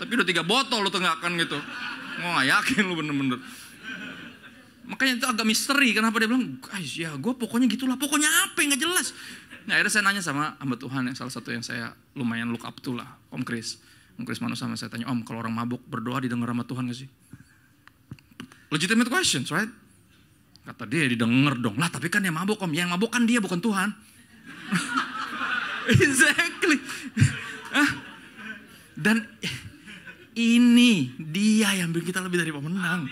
Tapi udah 3 botol lu tengahkan gitu. Gak yakin lu bener-bener. Makanya itu agak misteri. Kenapa dia bilang, guys ya gue pokoknya gitulah. Pokoknya apa yang gak jelas. Nah akhirnya saya nanya sama hamba Tuhan yang salah satu yang saya lumayan look up to lah. Om Chris Manus, sama saya tanya, Om kalau orang mabuk berdoa didengar sama Tuhan gak sih? Legitimate questions, right? Kata dia, didengar dong. Lah tapi kan dia mabuk Om. Yang mabuk kan dia, bukan Tuhan. Exactly. Dan ini dia yang bikin kita lebih dari pemenang.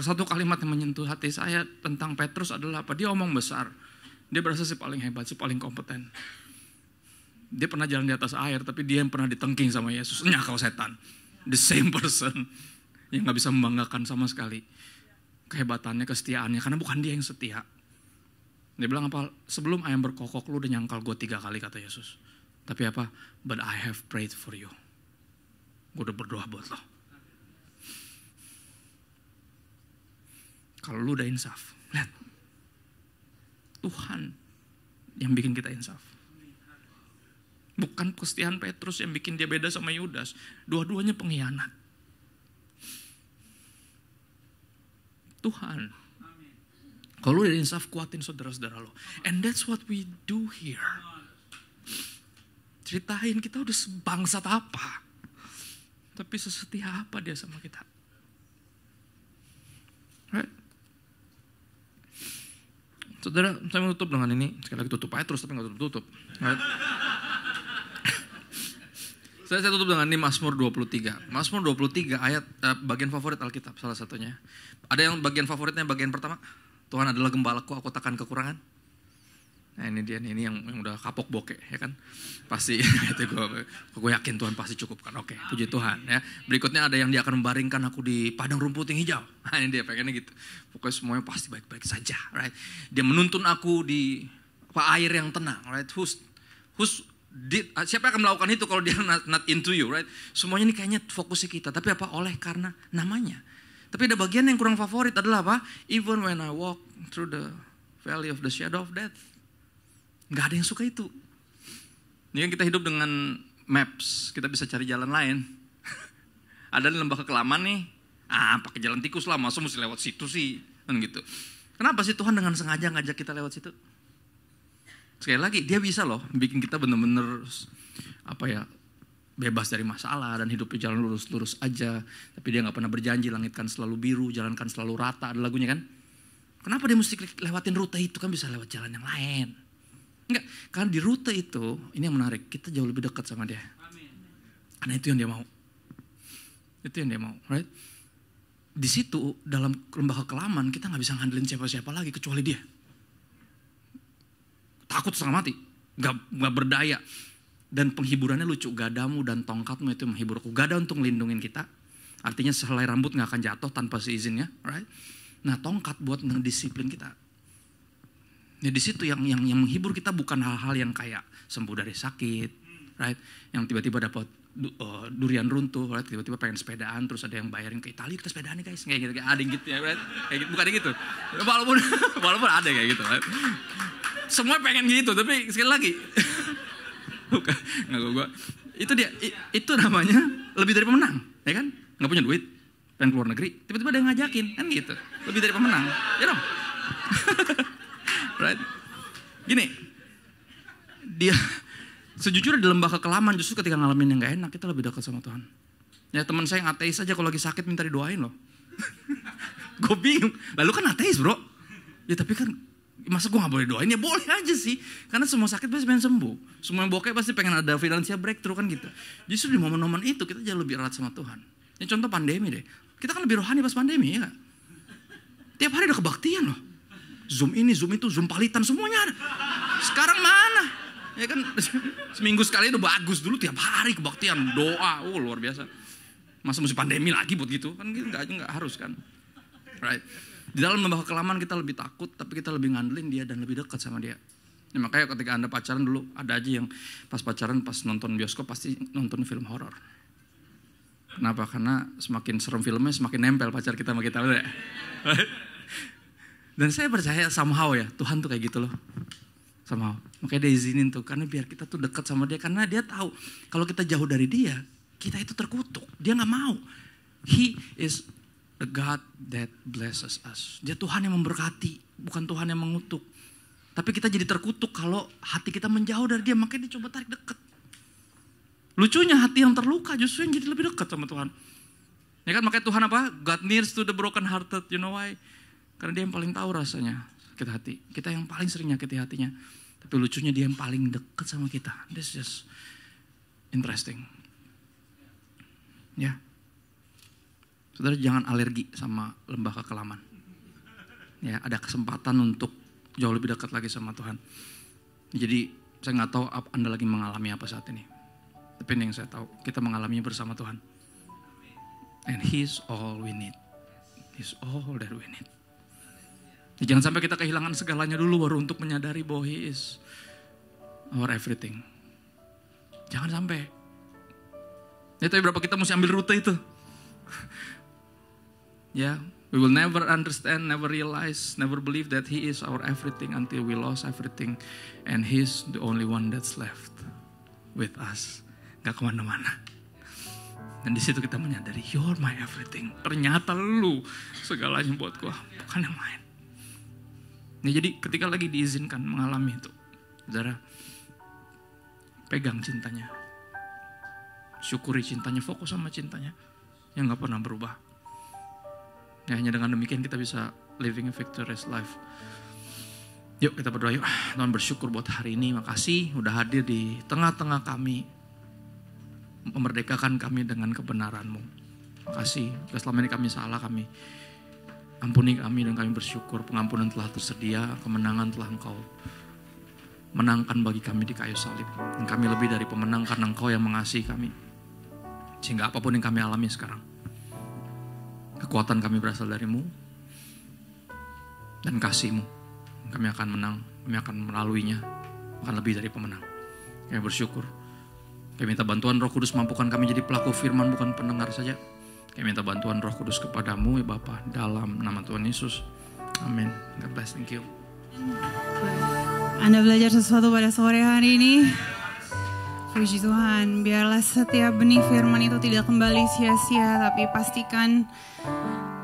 Satu kalimat yang menyentuh hati saya tentang Petrus adalah apa? Dia omong besar. Dia berasa si paling hebat, si paling kompeten. Dia pernah jalan di atas air, tapi dia yang pernah ditengking sama Yesus. Nyakau setan. The same person. Yang gak bisa membanggakan sama sekali kehebatannya, kesetiaannya. Karena bukan dia yang setia. Dia bilang apa? Sebelum ayam berkokok, lu udah nyangkal gue 3 kali, kata Yesus. Tapi apa? But I have prayed for you. Gue udah berdoa buat lo. Kalau lu udah insaf, lihat. Tuhan yang bikin kita insaf. Bukan kesetiaan Petrus yang bikin dia beda sama Yudas. Dua-duanya pengkhianat. Tuhan. Kalau lu udah insaf, kuatin saudara-saudara lo. And that's what we do here. Ceritain kita udah sebangsat apa. Tapi sesetia apa dia sama kita. Right? Saudara, saya mau tutup dengan ini. Sekali lagi tutup aja terus, tapi gak tutup. Right? Saya tutup dengan ini Mazmur 23. Mazmur 23 ayat bagian favorit Alkitab salah satunya. Ada yang bagian favoritnya bagian pertama? Tuhan adalah gembalaku, aku takkan kekurangan. Nah ini dia nih, ini yang udah kapok bokeh ya kan. Pasti itu gue yakin Tuhan pasti cukupkan. Oke, puji Tuhan ya. Berikutnya ada yang dia akan membaringkan aku di padang rumput yang hijau. Nah ini dia pengennya gitu. Pokoknya semuanya pasti baik-baik saja, right? Dia menuntun aku di air yang tenang, right? Siapa yang akan melakukan itu kalau dia not into you, right? Semuanya ini kayaknya fokusnya kita. Tapi apa? Oleh karena namanya. Tapi ada bagian yang kurang favorit adalah apa? Even when I walk through the valley of the shadow of death. Gak ada yang suka itu. Ini kan kita hidup dengan maps, kita bisa cari jalan lain. Ada di lembah kekelaman nih, pakai jalan tikus lah, masa mesti lewat situ sih, kan gitu. Kenapa sih Tuhan dengan sengaja ngajak kita lewat situ? Sekali lagi, dia bisa loh bikin kita bener-bener bebas dari masalah dan hidupnya jalan lurus-lurus aja. Tapi dia gak pernah berjanji langit kan selalu biru, jalan kan selalu rata, ada lagunya kan. Kenapa dia mesti lewatin rute itu, kan bisa lewat jalan yang lain. Enggak, karena di rute itu, ini yang menarik, kita jauh lebih dekat sama dia. Karena itu yang dia mau. Itu yang dia mau, right? Di situ, dalam lembah kekelaman, kita gak bisa ngandelin siapa-siapa lagi kecuali dia. Takut setengah mati, gak berdaya. Dan penghiburannya lucu, gadamu dan tongkatmu itu menghibur aku. Gada untuk ngelindungin kita, artinya sehelai rambut gak akan jatuh tanpa seizinnya, right? Nah tongkat buat ngedisiplin kita. Ya di situ yang menghibur kita bukan hal-hal yang kayak sembuh dari sakit, right? Yang tiba-tiba dapat durian runtuh, right? Tiba-tiba pengen sepedaan, terus ada yang bayarin ke Italia, kita sepedaan nih guys, kayak gitu, kayak ada yang gitu ya, right? Kayak gitu, bukan gitu. Walaupun ada kayak gitu, right? Semua pengen gitu, tapi sekali lagi, bukan, nggak gue. Itu dia, itu namanya lebih dari pemenang, ya kan? Nggak punya duit, pengen keluar negeri, tiba-tiba ada yang ngajakin, kan gitu. Lebih dari pemenang, ya dong. Right? Gini, dia sejujurnya di lembah kekelaman justru ketika ngalamin yang gak enak kita lebih dekat sama Tuhan. Ya teman saya yang ateis aja kalau lagi sakit minta didoain loh. Gue bingung. Lalu kan ateis bro. Ya tapi kan masa gue gak boleh doain? Ya boleh aja sih. Karena semua sakit pasti pengen sembuh. Semua yang bokeh pasti pengen ada financial breakthrough kan gitu. Justru di momen-momen itu kita jauh lebih erat sama Tuhan. Ya contoh pandemi deh. Kita kan lebih rohani pas pandemi ya gak? Tiap hari ada kebaktian loh. Zoom ini, Zoom itu, Zoom palitan, semuanya ada. Sekarang mana? Ya kan seminggu sekali udah bagus, dulu tiap hari kebaktian, doa, luar biasa. Masa mesti pandemi lagi buat gitu? Kan gitu nggak harus kan. Right. Di dalam lembah kekelaman kita lebih takut, tapi kita lebih ngandelin dia dan lebih dekat sama dia. Ya, makanya ketika Anda pacaran dulu, ada aja yang pas pacaran, pas nonton bioskop pasti nonton film horor. Kenapa? Karena semakin serem filmnya, semakin nempel pacar kita sama kita. Right? Dan saya percaya somehow ya, Tuhan tuh kayak gitu loh. Somehow. Makanya dia izinin tuh, karena biar kita tuh dekat sama dia. Karena dia tahu, kalau kita jauh dari dia, kita itu terkutuk. Dia gak mau. He is the God that blesses us. Dia Tuhan yang memberkati, bukan Tuhan yang mengutuk. Tapi kita jadi terkutuk kalau hati kita menjauh dari dia, makanya dia coba tarik dekat. Lucunya hati yang terluka justru yang jadi lebih dekat sama Tuhan. Ya kan, makanya Tuhan apa? God nears to the broken hearted, you know why? Karena dia yang paling tahu rasanya sakit hati. Kita yang paling sering nyakiti hatinya. Tapi lucunya dia yang paling dekat sama kita. This is just interesting. Ya. Saudara jangan alergi sama lembah kekelaman. Ya, ada kesempatan untuk jauh lebih dekat lagi sama Tuhan. Jadi saya gak tahu Anda lagi mengalami apa saat ini. Tapi ini yang saya tahu, kita mengalaminya bersama Tuhan. And He's all we need. He's all that we need. Jangan sampai kita kehilangan segalanya dulu baru untuk menyadari bahwa He is our everything. Jangan sampai. Ya tapi berapa kita mesti ambil rute itu. Ya, we will never understand, never realize, never believe that He is our everything until we lost everything. And He's the only one that's left with us. Gak kemana-mana. Dan di situ kita menyadari, you're my everything. Ternyata lu segalanya buat gua, bukan yang lain. Nah, jadi ketika lagi diizinkan mengalami itu, saudara, pegang cintanya. Syukuri cintanya, fokus sama cintanya. Yang gak pernah berubah. Ya, hanya dengan demikian kita bisa living a victorious life. Yuk kita berdoa yuk. Tuhan bersyukur buat hari ini. Makasih udah hadir di tengah-tengah kami. Memerdekakan kami dengan kebenaran-Mu. Makasih. Selama ini kami salah, kami ampuni kami dan kami bersyukur pengampunan telah tersedia, kemenangan telah Engkau menangkan bagi kami di kayu salib. Dan kami lebih dari pemenang karena Engkau yang mengasihi kami. Sehingga apapun yang kami alami sekarang, kekuatan kami berasal dari-Mu dan kasih-Mu. Kami akan menang, kami akan melaluinya, akan lebih dari pemenang. Kami bersyukur. Kami minta bantuan Roh Kudus, mampukan kami jadi pelaku firman, bukan pendengar saja. Kami minta bantuan Roh Kudus kepada-Mu ya Bapa, dalam nama Tuhan Yesus. Amin. God bless, thank you. Anda belajar sesuatu pada sore hari ini. Puji Tuhan, biarlah setiap benih firman itu tidak kembali sia-sia, tapi pastikan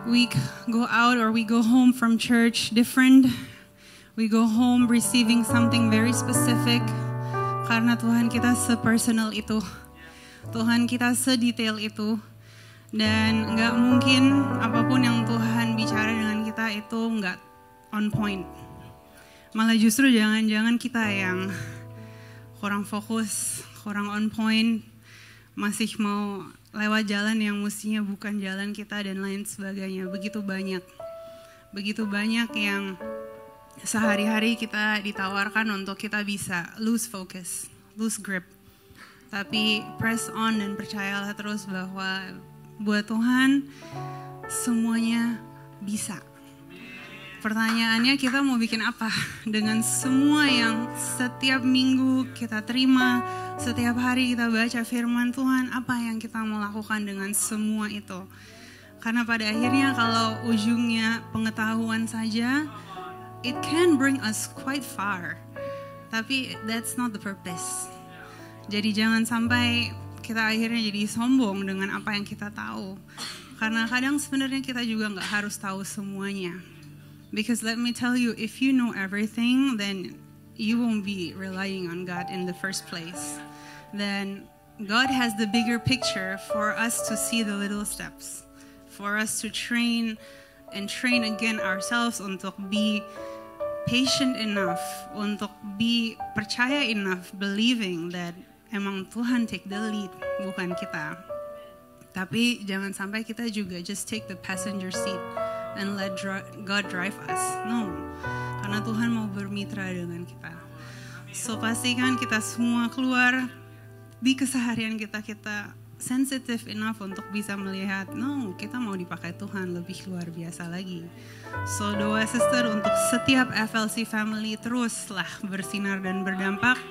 we go out or we go home from church different. We go home receiving something very specific. Karena Tuhan kita sepersonal itu. Tuhan kita sedetail itu. Dan gak mungkin apapun yang Tuhan bicara dengan kita itu gak on point. Malah justru jangan-jangan kita yang kurang fokus, kurang on point, masih mau lewat jalan yang mestinya bukan jalan kita dan lain sebagainya. Begitu banyak yang sehari-hari kita ditawarkan untuk kita bisa lose focus, lose grip. Tapi press on dan percayalah terus bahwa buat Tuhan semuanya bisa. Pertanyaannya, kita mau bikin apa dengan semua yang setiap minggu kita terima, setiap hari kita baca firman Tuhan, apa yang kita mau lakukan dengan semua itu? Karena pada akhirnya kalau ujungnya pengetahuan saja, it can bring us quite far. Tapi that's not the purpose. Jadi jangan sampai kita akhirnya jadi sombong dengan apa yang kita tahu. Karena kadang sebenarnya kita juga nggak harus tahu semuanya. Because let me tell you, if you know everything, then you won't be relying on God in the first place. Then God has the bigger picture for us to see the little steps. For us to train again ourselves untuk be patient enough, untuk be percaya enough, believing that emang Tuhan take the lead, bukan kita. Tapi jangan sampai kita juga just take the passenger seat and let God drive us. No, karena Tuhan mau bermitra dengan kita. So pastikan kita semua keluar di keseharian kita sensitive enough untuk bisa melihat, no, kita mau dipakai Tuhan lebih luar biasa lagi. So doa sister untuk setiap FLC family, teruslah bersinar dan berdampak.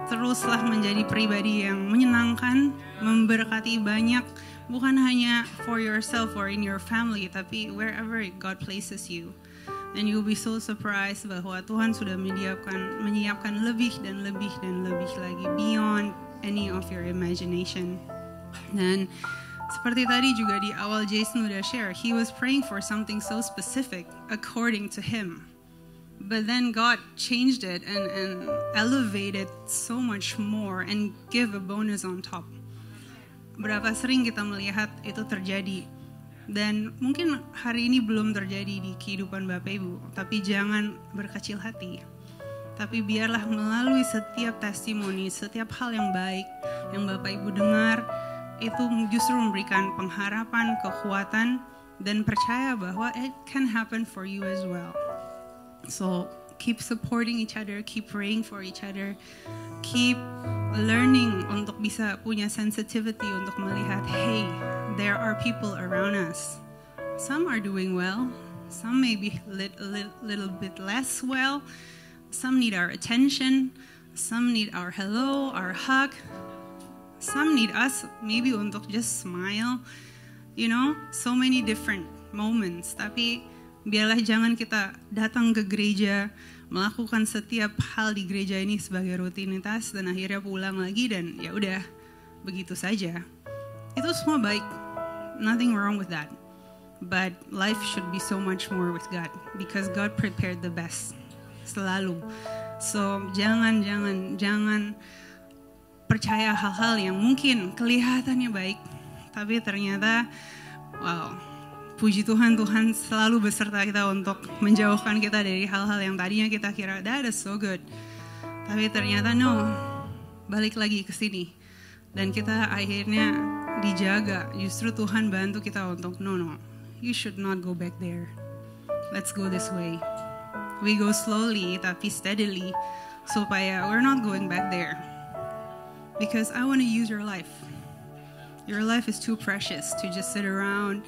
Teruslah menjadi pribadi yang menyenangkan, memberkati banyak, bukan hanya for yourself or in your family, tapi wherever God places you. And you'll be so surprised bahwa Tuhan sudah menyiapkan lebih dan lebih dan lebih lagi, beyond any of your imagination. Dan seperti tadi juga di awal Jason udah share, he was praying for something so specific according to him. But then God changed it and elevated so much more and give a bonus on top. Berapa sering kita melihat itu terjadi. Dan mungkin hari ini belum terjadi di kehidupan Bapak Ibu. Tapi jangan berkecil hati. Tapi biarlah melalui setiap testimoni, setiap hal yang baik yang Bapak Ibu dengar, itu justru memberikan pengharapan, kekuatan, dan percaya bahwa it can happen for you as well. So keep supporting each other, keep praying for each other, keep learning untuk bisa punya sensitivity untuk melihat, hey, there are people around us. Some are doing well, some maybe little bit less well, some need our attention, some need our hello, our hug, some need us maybe untuk just smile, you know, so many different moments. Tapi biarlah jangan kita datang ke gereja, melakukan setiap hal di gereja ini sebagai rutinitas dan akhirnya pulang lagi dan ya udah begitu saja. Itu semua baik, nothing wrong with that. But life should be so much more with God because God prepared the best selalu. So jangan percaya hal-hal yang mungkin kelihatannya baik, tapi ternyata wow. Puji Tuhan, Tuhan selalu beserta kita untuk menjauhkan kita dari hal-hal yang tadinya kita kira, that is so good. Tapi ternyata no, balik lagi ke sini. Dan kita akhirnya dijaga, justru Tuhan bantu kita untuk, no, you should not go back there. Let's go this way. We go slowly, tapi steadily. supaya we're not going back there. Because I want to use your life. Your life is too precious to just sit around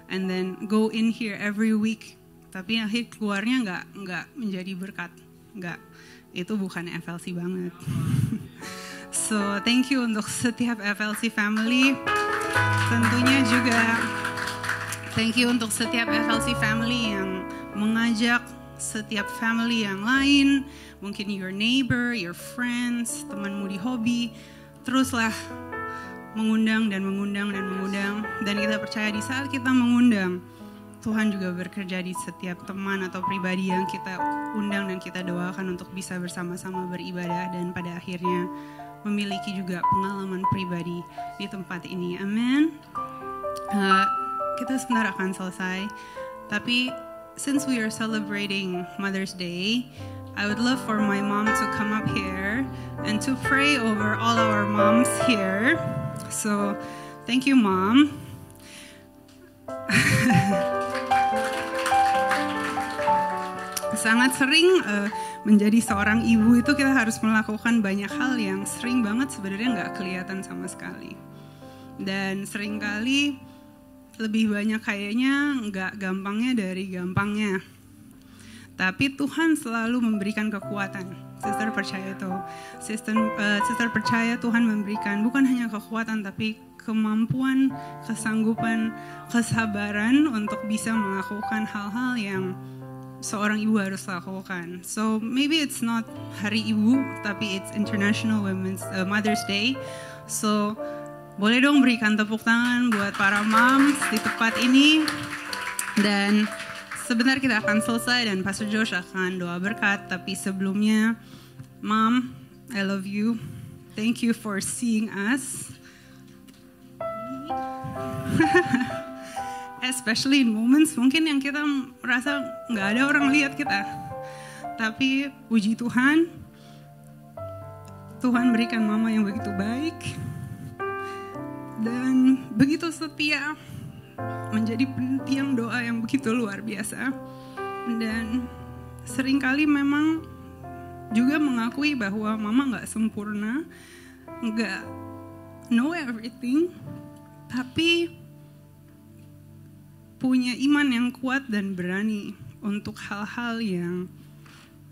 and then go in here every week. Tapi akhir keluarnya nggak menjadi berkat. Nggak. Itu bukan FLC banget. So thank you untuk setiap FLC family. Tentunya juga thank you untuk setiap FLC family yang mengajak setiap family yang lain. Mungkin your neighbor, your friends, temanmu di hobi. Teruslah mengundang dan mengundang dan mengundang. Dan kita percaya di saat kita mengundang, Tuhan juga bekerja di setiap teman atau pribadi yang kita undang dan kita doakan untuk bisa bersama-sama beribadah dan pada akhirnya memiliki juga pengalaman pribadi di tempat ini. Amin. Kita sebentar akan selesai. Tapi since we are celebrating Mother's Day, I would love for my mom to come up here and to pray over all our moms here. So, thank you, Mom. Sangat sering menjadi seorang ibu itu kita harus melakukan banyak hal yang sering banget sebenarnya nggak kelihatan sama sekali. Dan seringkali lebih banyak kayaknya nggak gampangnya dari gampangnya. Tapi Tuhan selalu memberikan kekuatan. Sister percaya itu. Sister percaya Tuhan memberikan bukan hanya kekuatan tapi kemampuan, kesanggupan, kesabaran untuk bisa melakukan hal-hal yang seorang ibu harus lakukan. So maybe it's not Hari Ibu, tapi it's International Mother's Day. So boleh dong berikan tepuk tangan buat para moms di tempat ini. Dan sebentar kita akan selesai dan Pastor Josh akan doa berkat. Tapi sebelumnya, Mom, I love you. Thank you for seeing us. Especially in moments mungkin yang kita merasa nggak ada orang lihat kita. Tapi puji Tuhan, Tuhan berikan mama yang begitu baik dan begitu setia, menjadi pentiang doa yang begitu luar biasa. Dan seringkali memang juga mengakui bahwa mama nggak sempurna, nggak know everything, tapi punya iman yang kuat dan berani untuk hal-hal yang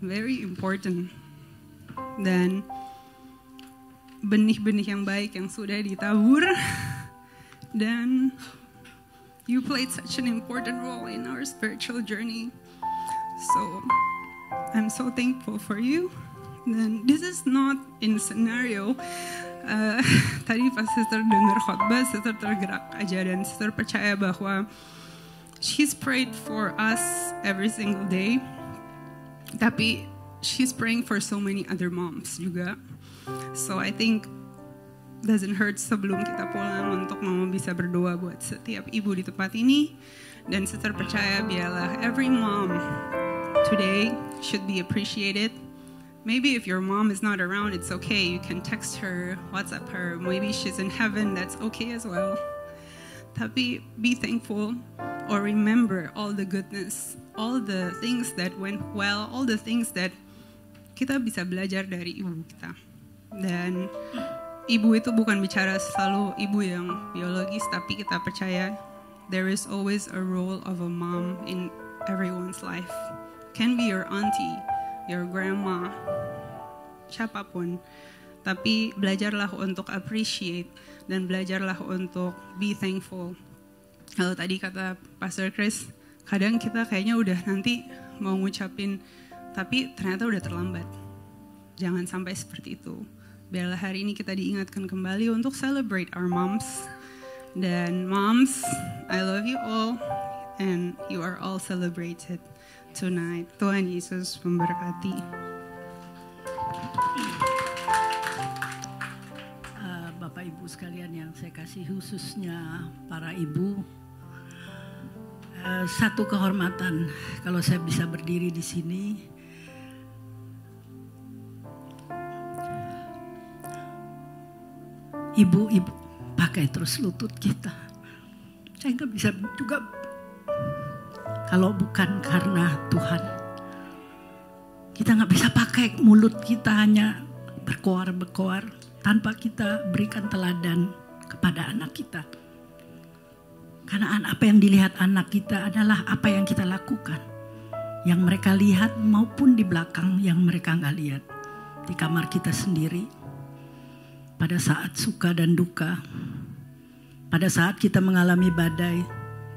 very important. Dan benih-benih yang baik yang sudah ditabur. Dan you played such an important role in our spiritual journey. So I'm so thankful for you. Dan this is not in scenario. Tadi pas sister dengar khotbah, sister tergerak aja dan sister percaya bahwa she's prayed for us every single day. Tapi she's praying for so many other moms juga. So I think doesn't hurt sebelum kita pulang untuk mama bisa berdoa buat setiap ibu di tempat ini. Dan sister percaya biarlah every mom today should be appreciated. Maybe if your mom is not around, it's okay. You can text her, WhatsApp her. Maybe she's in heaven, that's okay as well. Tapi be thankful or remember all the goodness, all the things that went well, all the things that kita bisa belajar dari ibu kita. Dan ibu itu bukan bicara selalu ibu yang biologis, tapi kita percaya there is always a role of a mom in everyone's life. Can be your auntie, your grandma, siapapun. Tapi belajarlah untuk appreciate dan belajarlah untuk be thankful. Kalau tadi kata Pastor Chris, kadang kita kayaknya udah nanti mau ngucapin, tapi ternyata udah terlambat. Jangan sampai seperti itu. Biarlah hari ini kita diingatkan kembali untuk celebrate our moms. Dan moms, I love you all. And you are all celebrated tonight. Tuhan Yesus memberkati. Bapak Ibu sekalian yang saya kasih, khususnya para ibu, satu kehormatan kalau saya bisa berdiri di sini. Ibu-ibu pakai terus lutut kita. Saya nggak bisa juga kalau bukan karena Tuhan. Kita gak bisa pakai mulut kita hanya berkoar-berkoar tanpa kita berikan teladan kepada anak kita. Karena apa yang dilihat anak kita adalah apa yang kita lakukan. Yang mereka lihat maupun di belakang yang mereka gak lihat. Di kamar kita sendiri. Pada saat suka dan duka. Pada saat kita mengalami badai.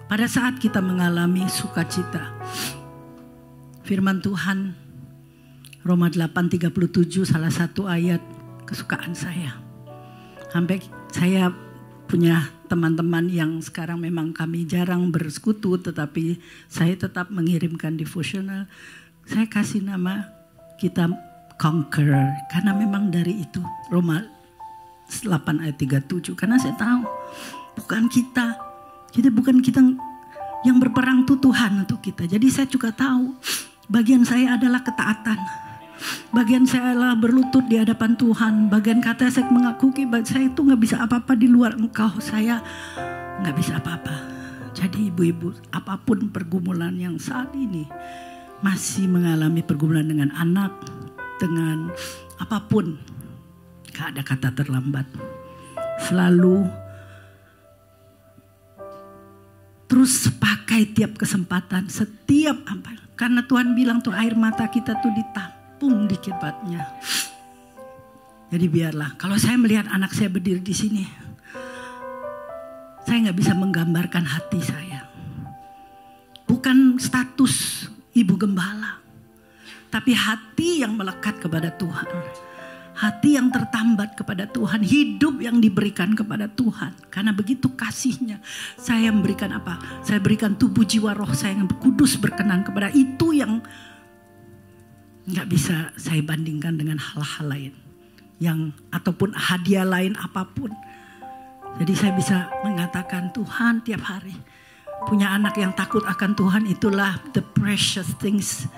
Pada saat kita mengalami sukacita. Firman Tuhan Roma 8:37 salah satu ayat kesukaan saya. Sampai saya punya teman-teman yang sekarang memang kami jarang bersekutu, tetapi saya tetap mengirimkan devotional. Saya kasih nama kita Conqueror, karena memang dari itu Roma 8 ayat 37. Karena saya tahu bukan kita bukan kita yang berperang, itu Tuhan untuk kita. Jadi saya juga tahu bagian saya adalah ketaatan. Bagian saya adalah berlutut di hadapan Tuhan. Bagian kata saya mengakui bahwa saya itu gak bisa apa-apa di luar Engkau. Saya gak bisa apa-apa. Jadi ibu-ibu, apapun pergumulan yang saat ini masih mengalami pergumulan dengan anak, dengan apapun, gak ada kata terlambat. Selalu terus pakai tiap kesempatan, setiap apa. Karena Tuhan bilang tuh air mata kita tuh ditampung di kibatnya. Jadi biarlah, kalau saya melihat anak saya berdiri di sini, saya nggak bisa menggambarkan hati saya. Bukan status ibu gembala, tapi hati yang melekat kepada Tuhan. Hati yang tertambat kepada Tuhan, hidup yang diberikan kepada Tuhan. Karena begitu kasihnya, saya memberikan apa? Saya berikan tubuh, jiwa, roh saya yang kudus berkenan kepada itu yang gak bisa saya bandingkan dengan hal-hal lain. Yang ataupun hadiah lain apapun. Jadi saya bisa mengatakan Tuhan tiap hari. Punya anak yang takut akan Tuhan, itulah the precious things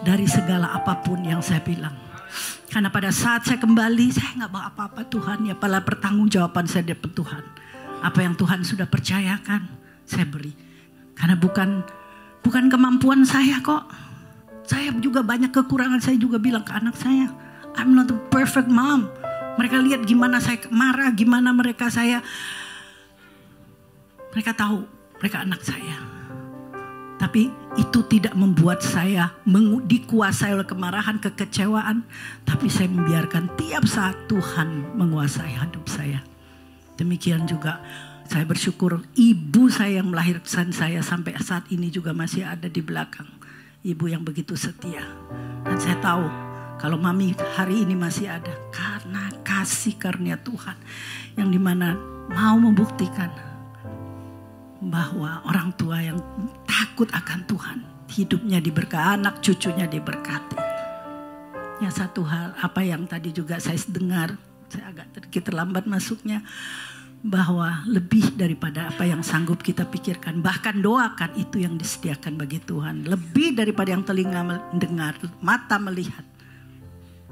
dari segala apapun yang saya bilang. Karena pada saat saya kembali, saya gak bawa apa-apa Tuhan. Ya pala pertanggungjawaban saya dari Tuhan. Apa yang Tuhan sudah percayakan, saya beri. Karena bukan kemampuan saya kok. Saya juga banyak kekurangan. Saya juga bilang ke anak saya, I'm not a perfect mom. Mereka lihat gimana saya marah, gimana mereka tahu mereka anak saya. Tapi itu tidak membuat saya dikuasai oleh kemarahan, kekecewaan. Tapi saya membiarkan tiap saat Tuhan menguasai hidup saya. Demikian juga saya bersyukur ibu saya yang melahirkan saya sampai saat ini juga masih ada di belakang. Ibu yang begitu setia. Dan saya tahu kalau mami hari ini masih ada. Karena kasih karunia Tuhan. Yang dimana mau membuktikan bahwa orang tua yang takut akan Tuhan, hidupnya diberkati, anak cucunya diberkati. Ya satu hal, apa yang tadi juga saya dengar, saya agak sedikit terlambat masuknya, bahwa lebih daripada apa yang sanggup kita pikirkan, bahkan doakan, itu yang disediakan bagi Tuhan. Lebih daripada yang telinga mendengar, mata melihat,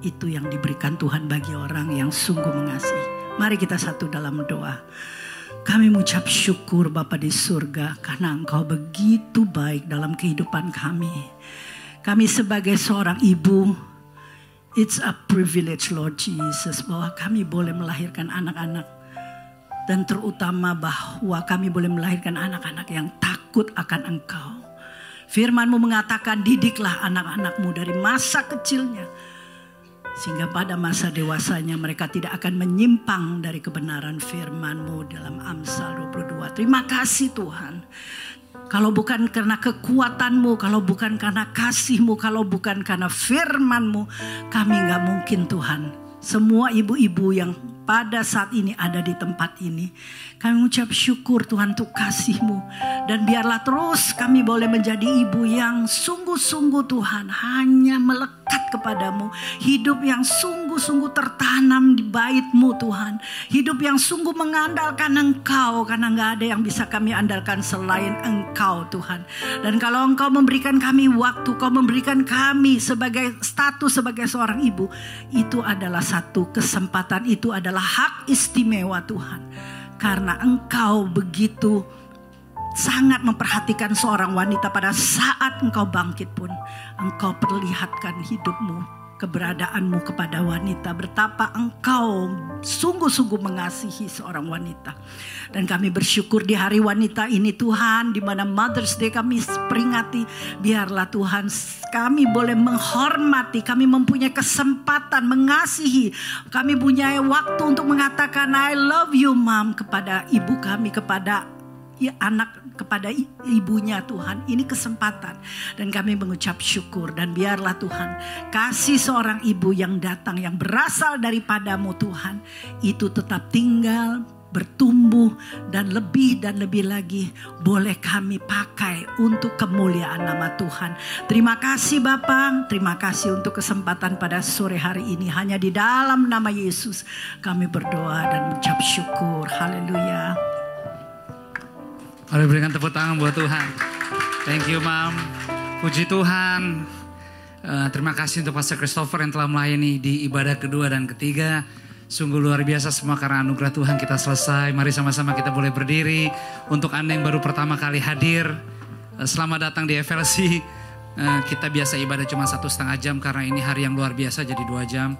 itu yang diberikan Tuhan bagi orang yang sungguh mengasihi. Mari kita satu dalam doa. Kami mengucap syukur Bapa di surga karena Engkau begitu baik dalam kehidupan kami. Kami sebagai seorang ibu, it's a privilege Lord Jesus, bahwa kami boleh melahirkan anak-anak. Dan terutama bahwa kami boleh melahirkan anak-anak yang takut akan Engkau. Firman-Mu mengatakan, didiklah anak-anak-Mu dari masa kecilnya. Sehingga pada masa dewasanya mereka tidak akan menyimpang dari kebenaran firman-Mu dalam Amsal 22. Terima kasih Tuhan. Kalau bukan karena kekuatan-Mu, kalau bukan karena kasih-Mu, kalau bukan karena firman-Mu, kami gak mungkin Tuhan. Semua ibu-ibu yang pada saat ini ada di tempat ini, kami mengucap syukur Tuhan untuk kasih-Mu. Dan biarlah terus kami boleh menjadi ibu yang sungguh-sungguh Tuhan hanya melekat kepadamu. Hidup yang sungguh-sungguh tertanam di bait-Mu Tuhan. Hidup yang sungguh mengandalkan Engkau, karena gak ada yang bisa kami andalkan selain Engkau Tuhan. Dan kalau Engkau memberikan kami waktu, Kau memberikan kami sebagai status sebagai seorang ibu, itu adalah satu kesempatan, itu adalah hak istimewa Tuhan. Karena Engkau begitu sangat memperhatikan seorang wanita. Pada saat engkau bangkit pun, engkau perlihatkan hidupmu, keberadaanmu kepada wanita. Betapa engkau sungguh-sungguh mengasihi seorang wanita. Dan kami bersyukur di hari wanita ini Tuhan, di mana Mother's Day kami peringati. Biarlah Tuhan kami boleh menghormati, kami mempunyai kesempatan mengasihi. Kami punya waktu untuk mengatakan I love you mom kepada ibu kami, kepada anak, kepada ibunya Tuhan. Ini kesempatan dan kami mengucap syukur. Dan biarlah Tuhan kasih seorang ibu yang datang, yang berasal daripadamu Tuhan, itu tetap tinggal, bertumbuh, dan lebih lagi boleh kami pakai untuk kemuliaan nama Tuhan. Terima kasih Bapa, terima kasih untuk kesempatan pada sore hari ini. Hanya di dalam nama Yesus kami berdoa dan mengucap syukur. Haleluya. Mari berikan tepuk tangan buat Tuhan. Thank you Mam. Puji Tuhan. Terima kasih untuk Pastor Christopher yang telah melayani di ibadah kedua dan ketiga. Sungguh luar biasa semua karena anugerah Tuhan kita selesai. Mari sama-sama kita boleh berdiri. Untuk Anda yang baru pertama kali hadir, selamat datang di FLC. Kita biasa ibadah cuma 1,5 jam karena ini hari yang luar biasa jadi 2 jam.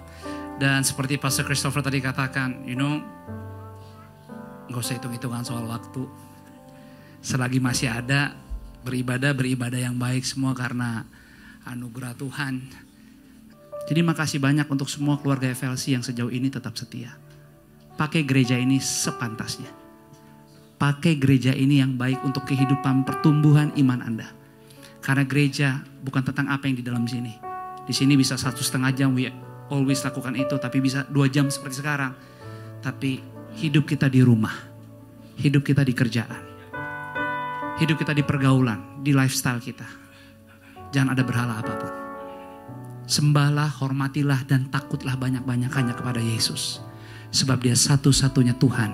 Dan seperti Pastor Christopher tadi katakan, gak usah hitung-hitungan soal waktu. Selagi masih ada, beribadah yang baik semua karena anugerah Tuhan. Jadi makasih banyak untuk semua keluarga FLC yang sejauh ini tetap setia. Pakai gereja ini sepantasnya. Pakai gereja ini yang baik untuk kehidupan pertumbuhan iman Anda. Karena gereja bukan tentang apa yang di dalam sini. Di sini bisa 1,5 jam, we always lakukan itu. Tapi bisa 2 jam seperti sekarang. Tapi hidup kita di rumah. Hidup kita di kerjaan. Hidup kita di pergaulan, di lifestyle kita. Jangan ada berhala apapun. Sembahlah, hormatilah, dan takutlah banyak-banyakannya kepada Yesus. Sebab dia satu-satunya Tuhan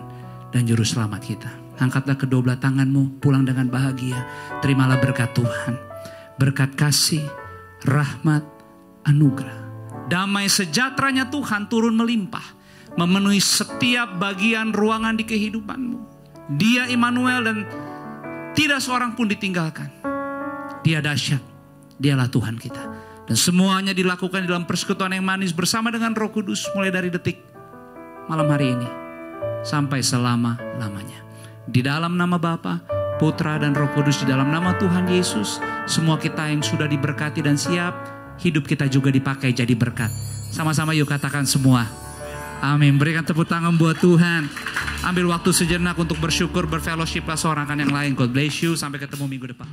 dan Juru Selamat kita. Angkatlah kedua belah tanganmu, pulang dengan bahagia. Terimalah berkat Tuhan. Berkat kasih, rahmat, anugerah. Damai sejahteranya Tuhan turun melimpah. Memenuhi setiap bagian ruangan di kehidupanmu. Dia Immanuel dan tidak seorang pun ditinggalkan. Dia dahsyat. Dialah Tuhan kita. Dan semuanya dilakukan dalam persekutuan yang manis bersama dengan Roh Kudus mulai dari detik malam hari ini sampai selama-lamanya. Di dalam nama Bapa, Putra dan Roh Kudus, di dalam nama Tuhan Yesus, semua kita yang sudah diberkati dan siap, hidup kita juga dipakai jadi berkat. Sama-sama yuk katakan semua. Amin. Berikan tepuk tangan buat Tuhan. Ambil waktu sejenak untuk bersyukur, berfellowship seorang kan yang lain. God bless you. Sampai ketemu minggu depan.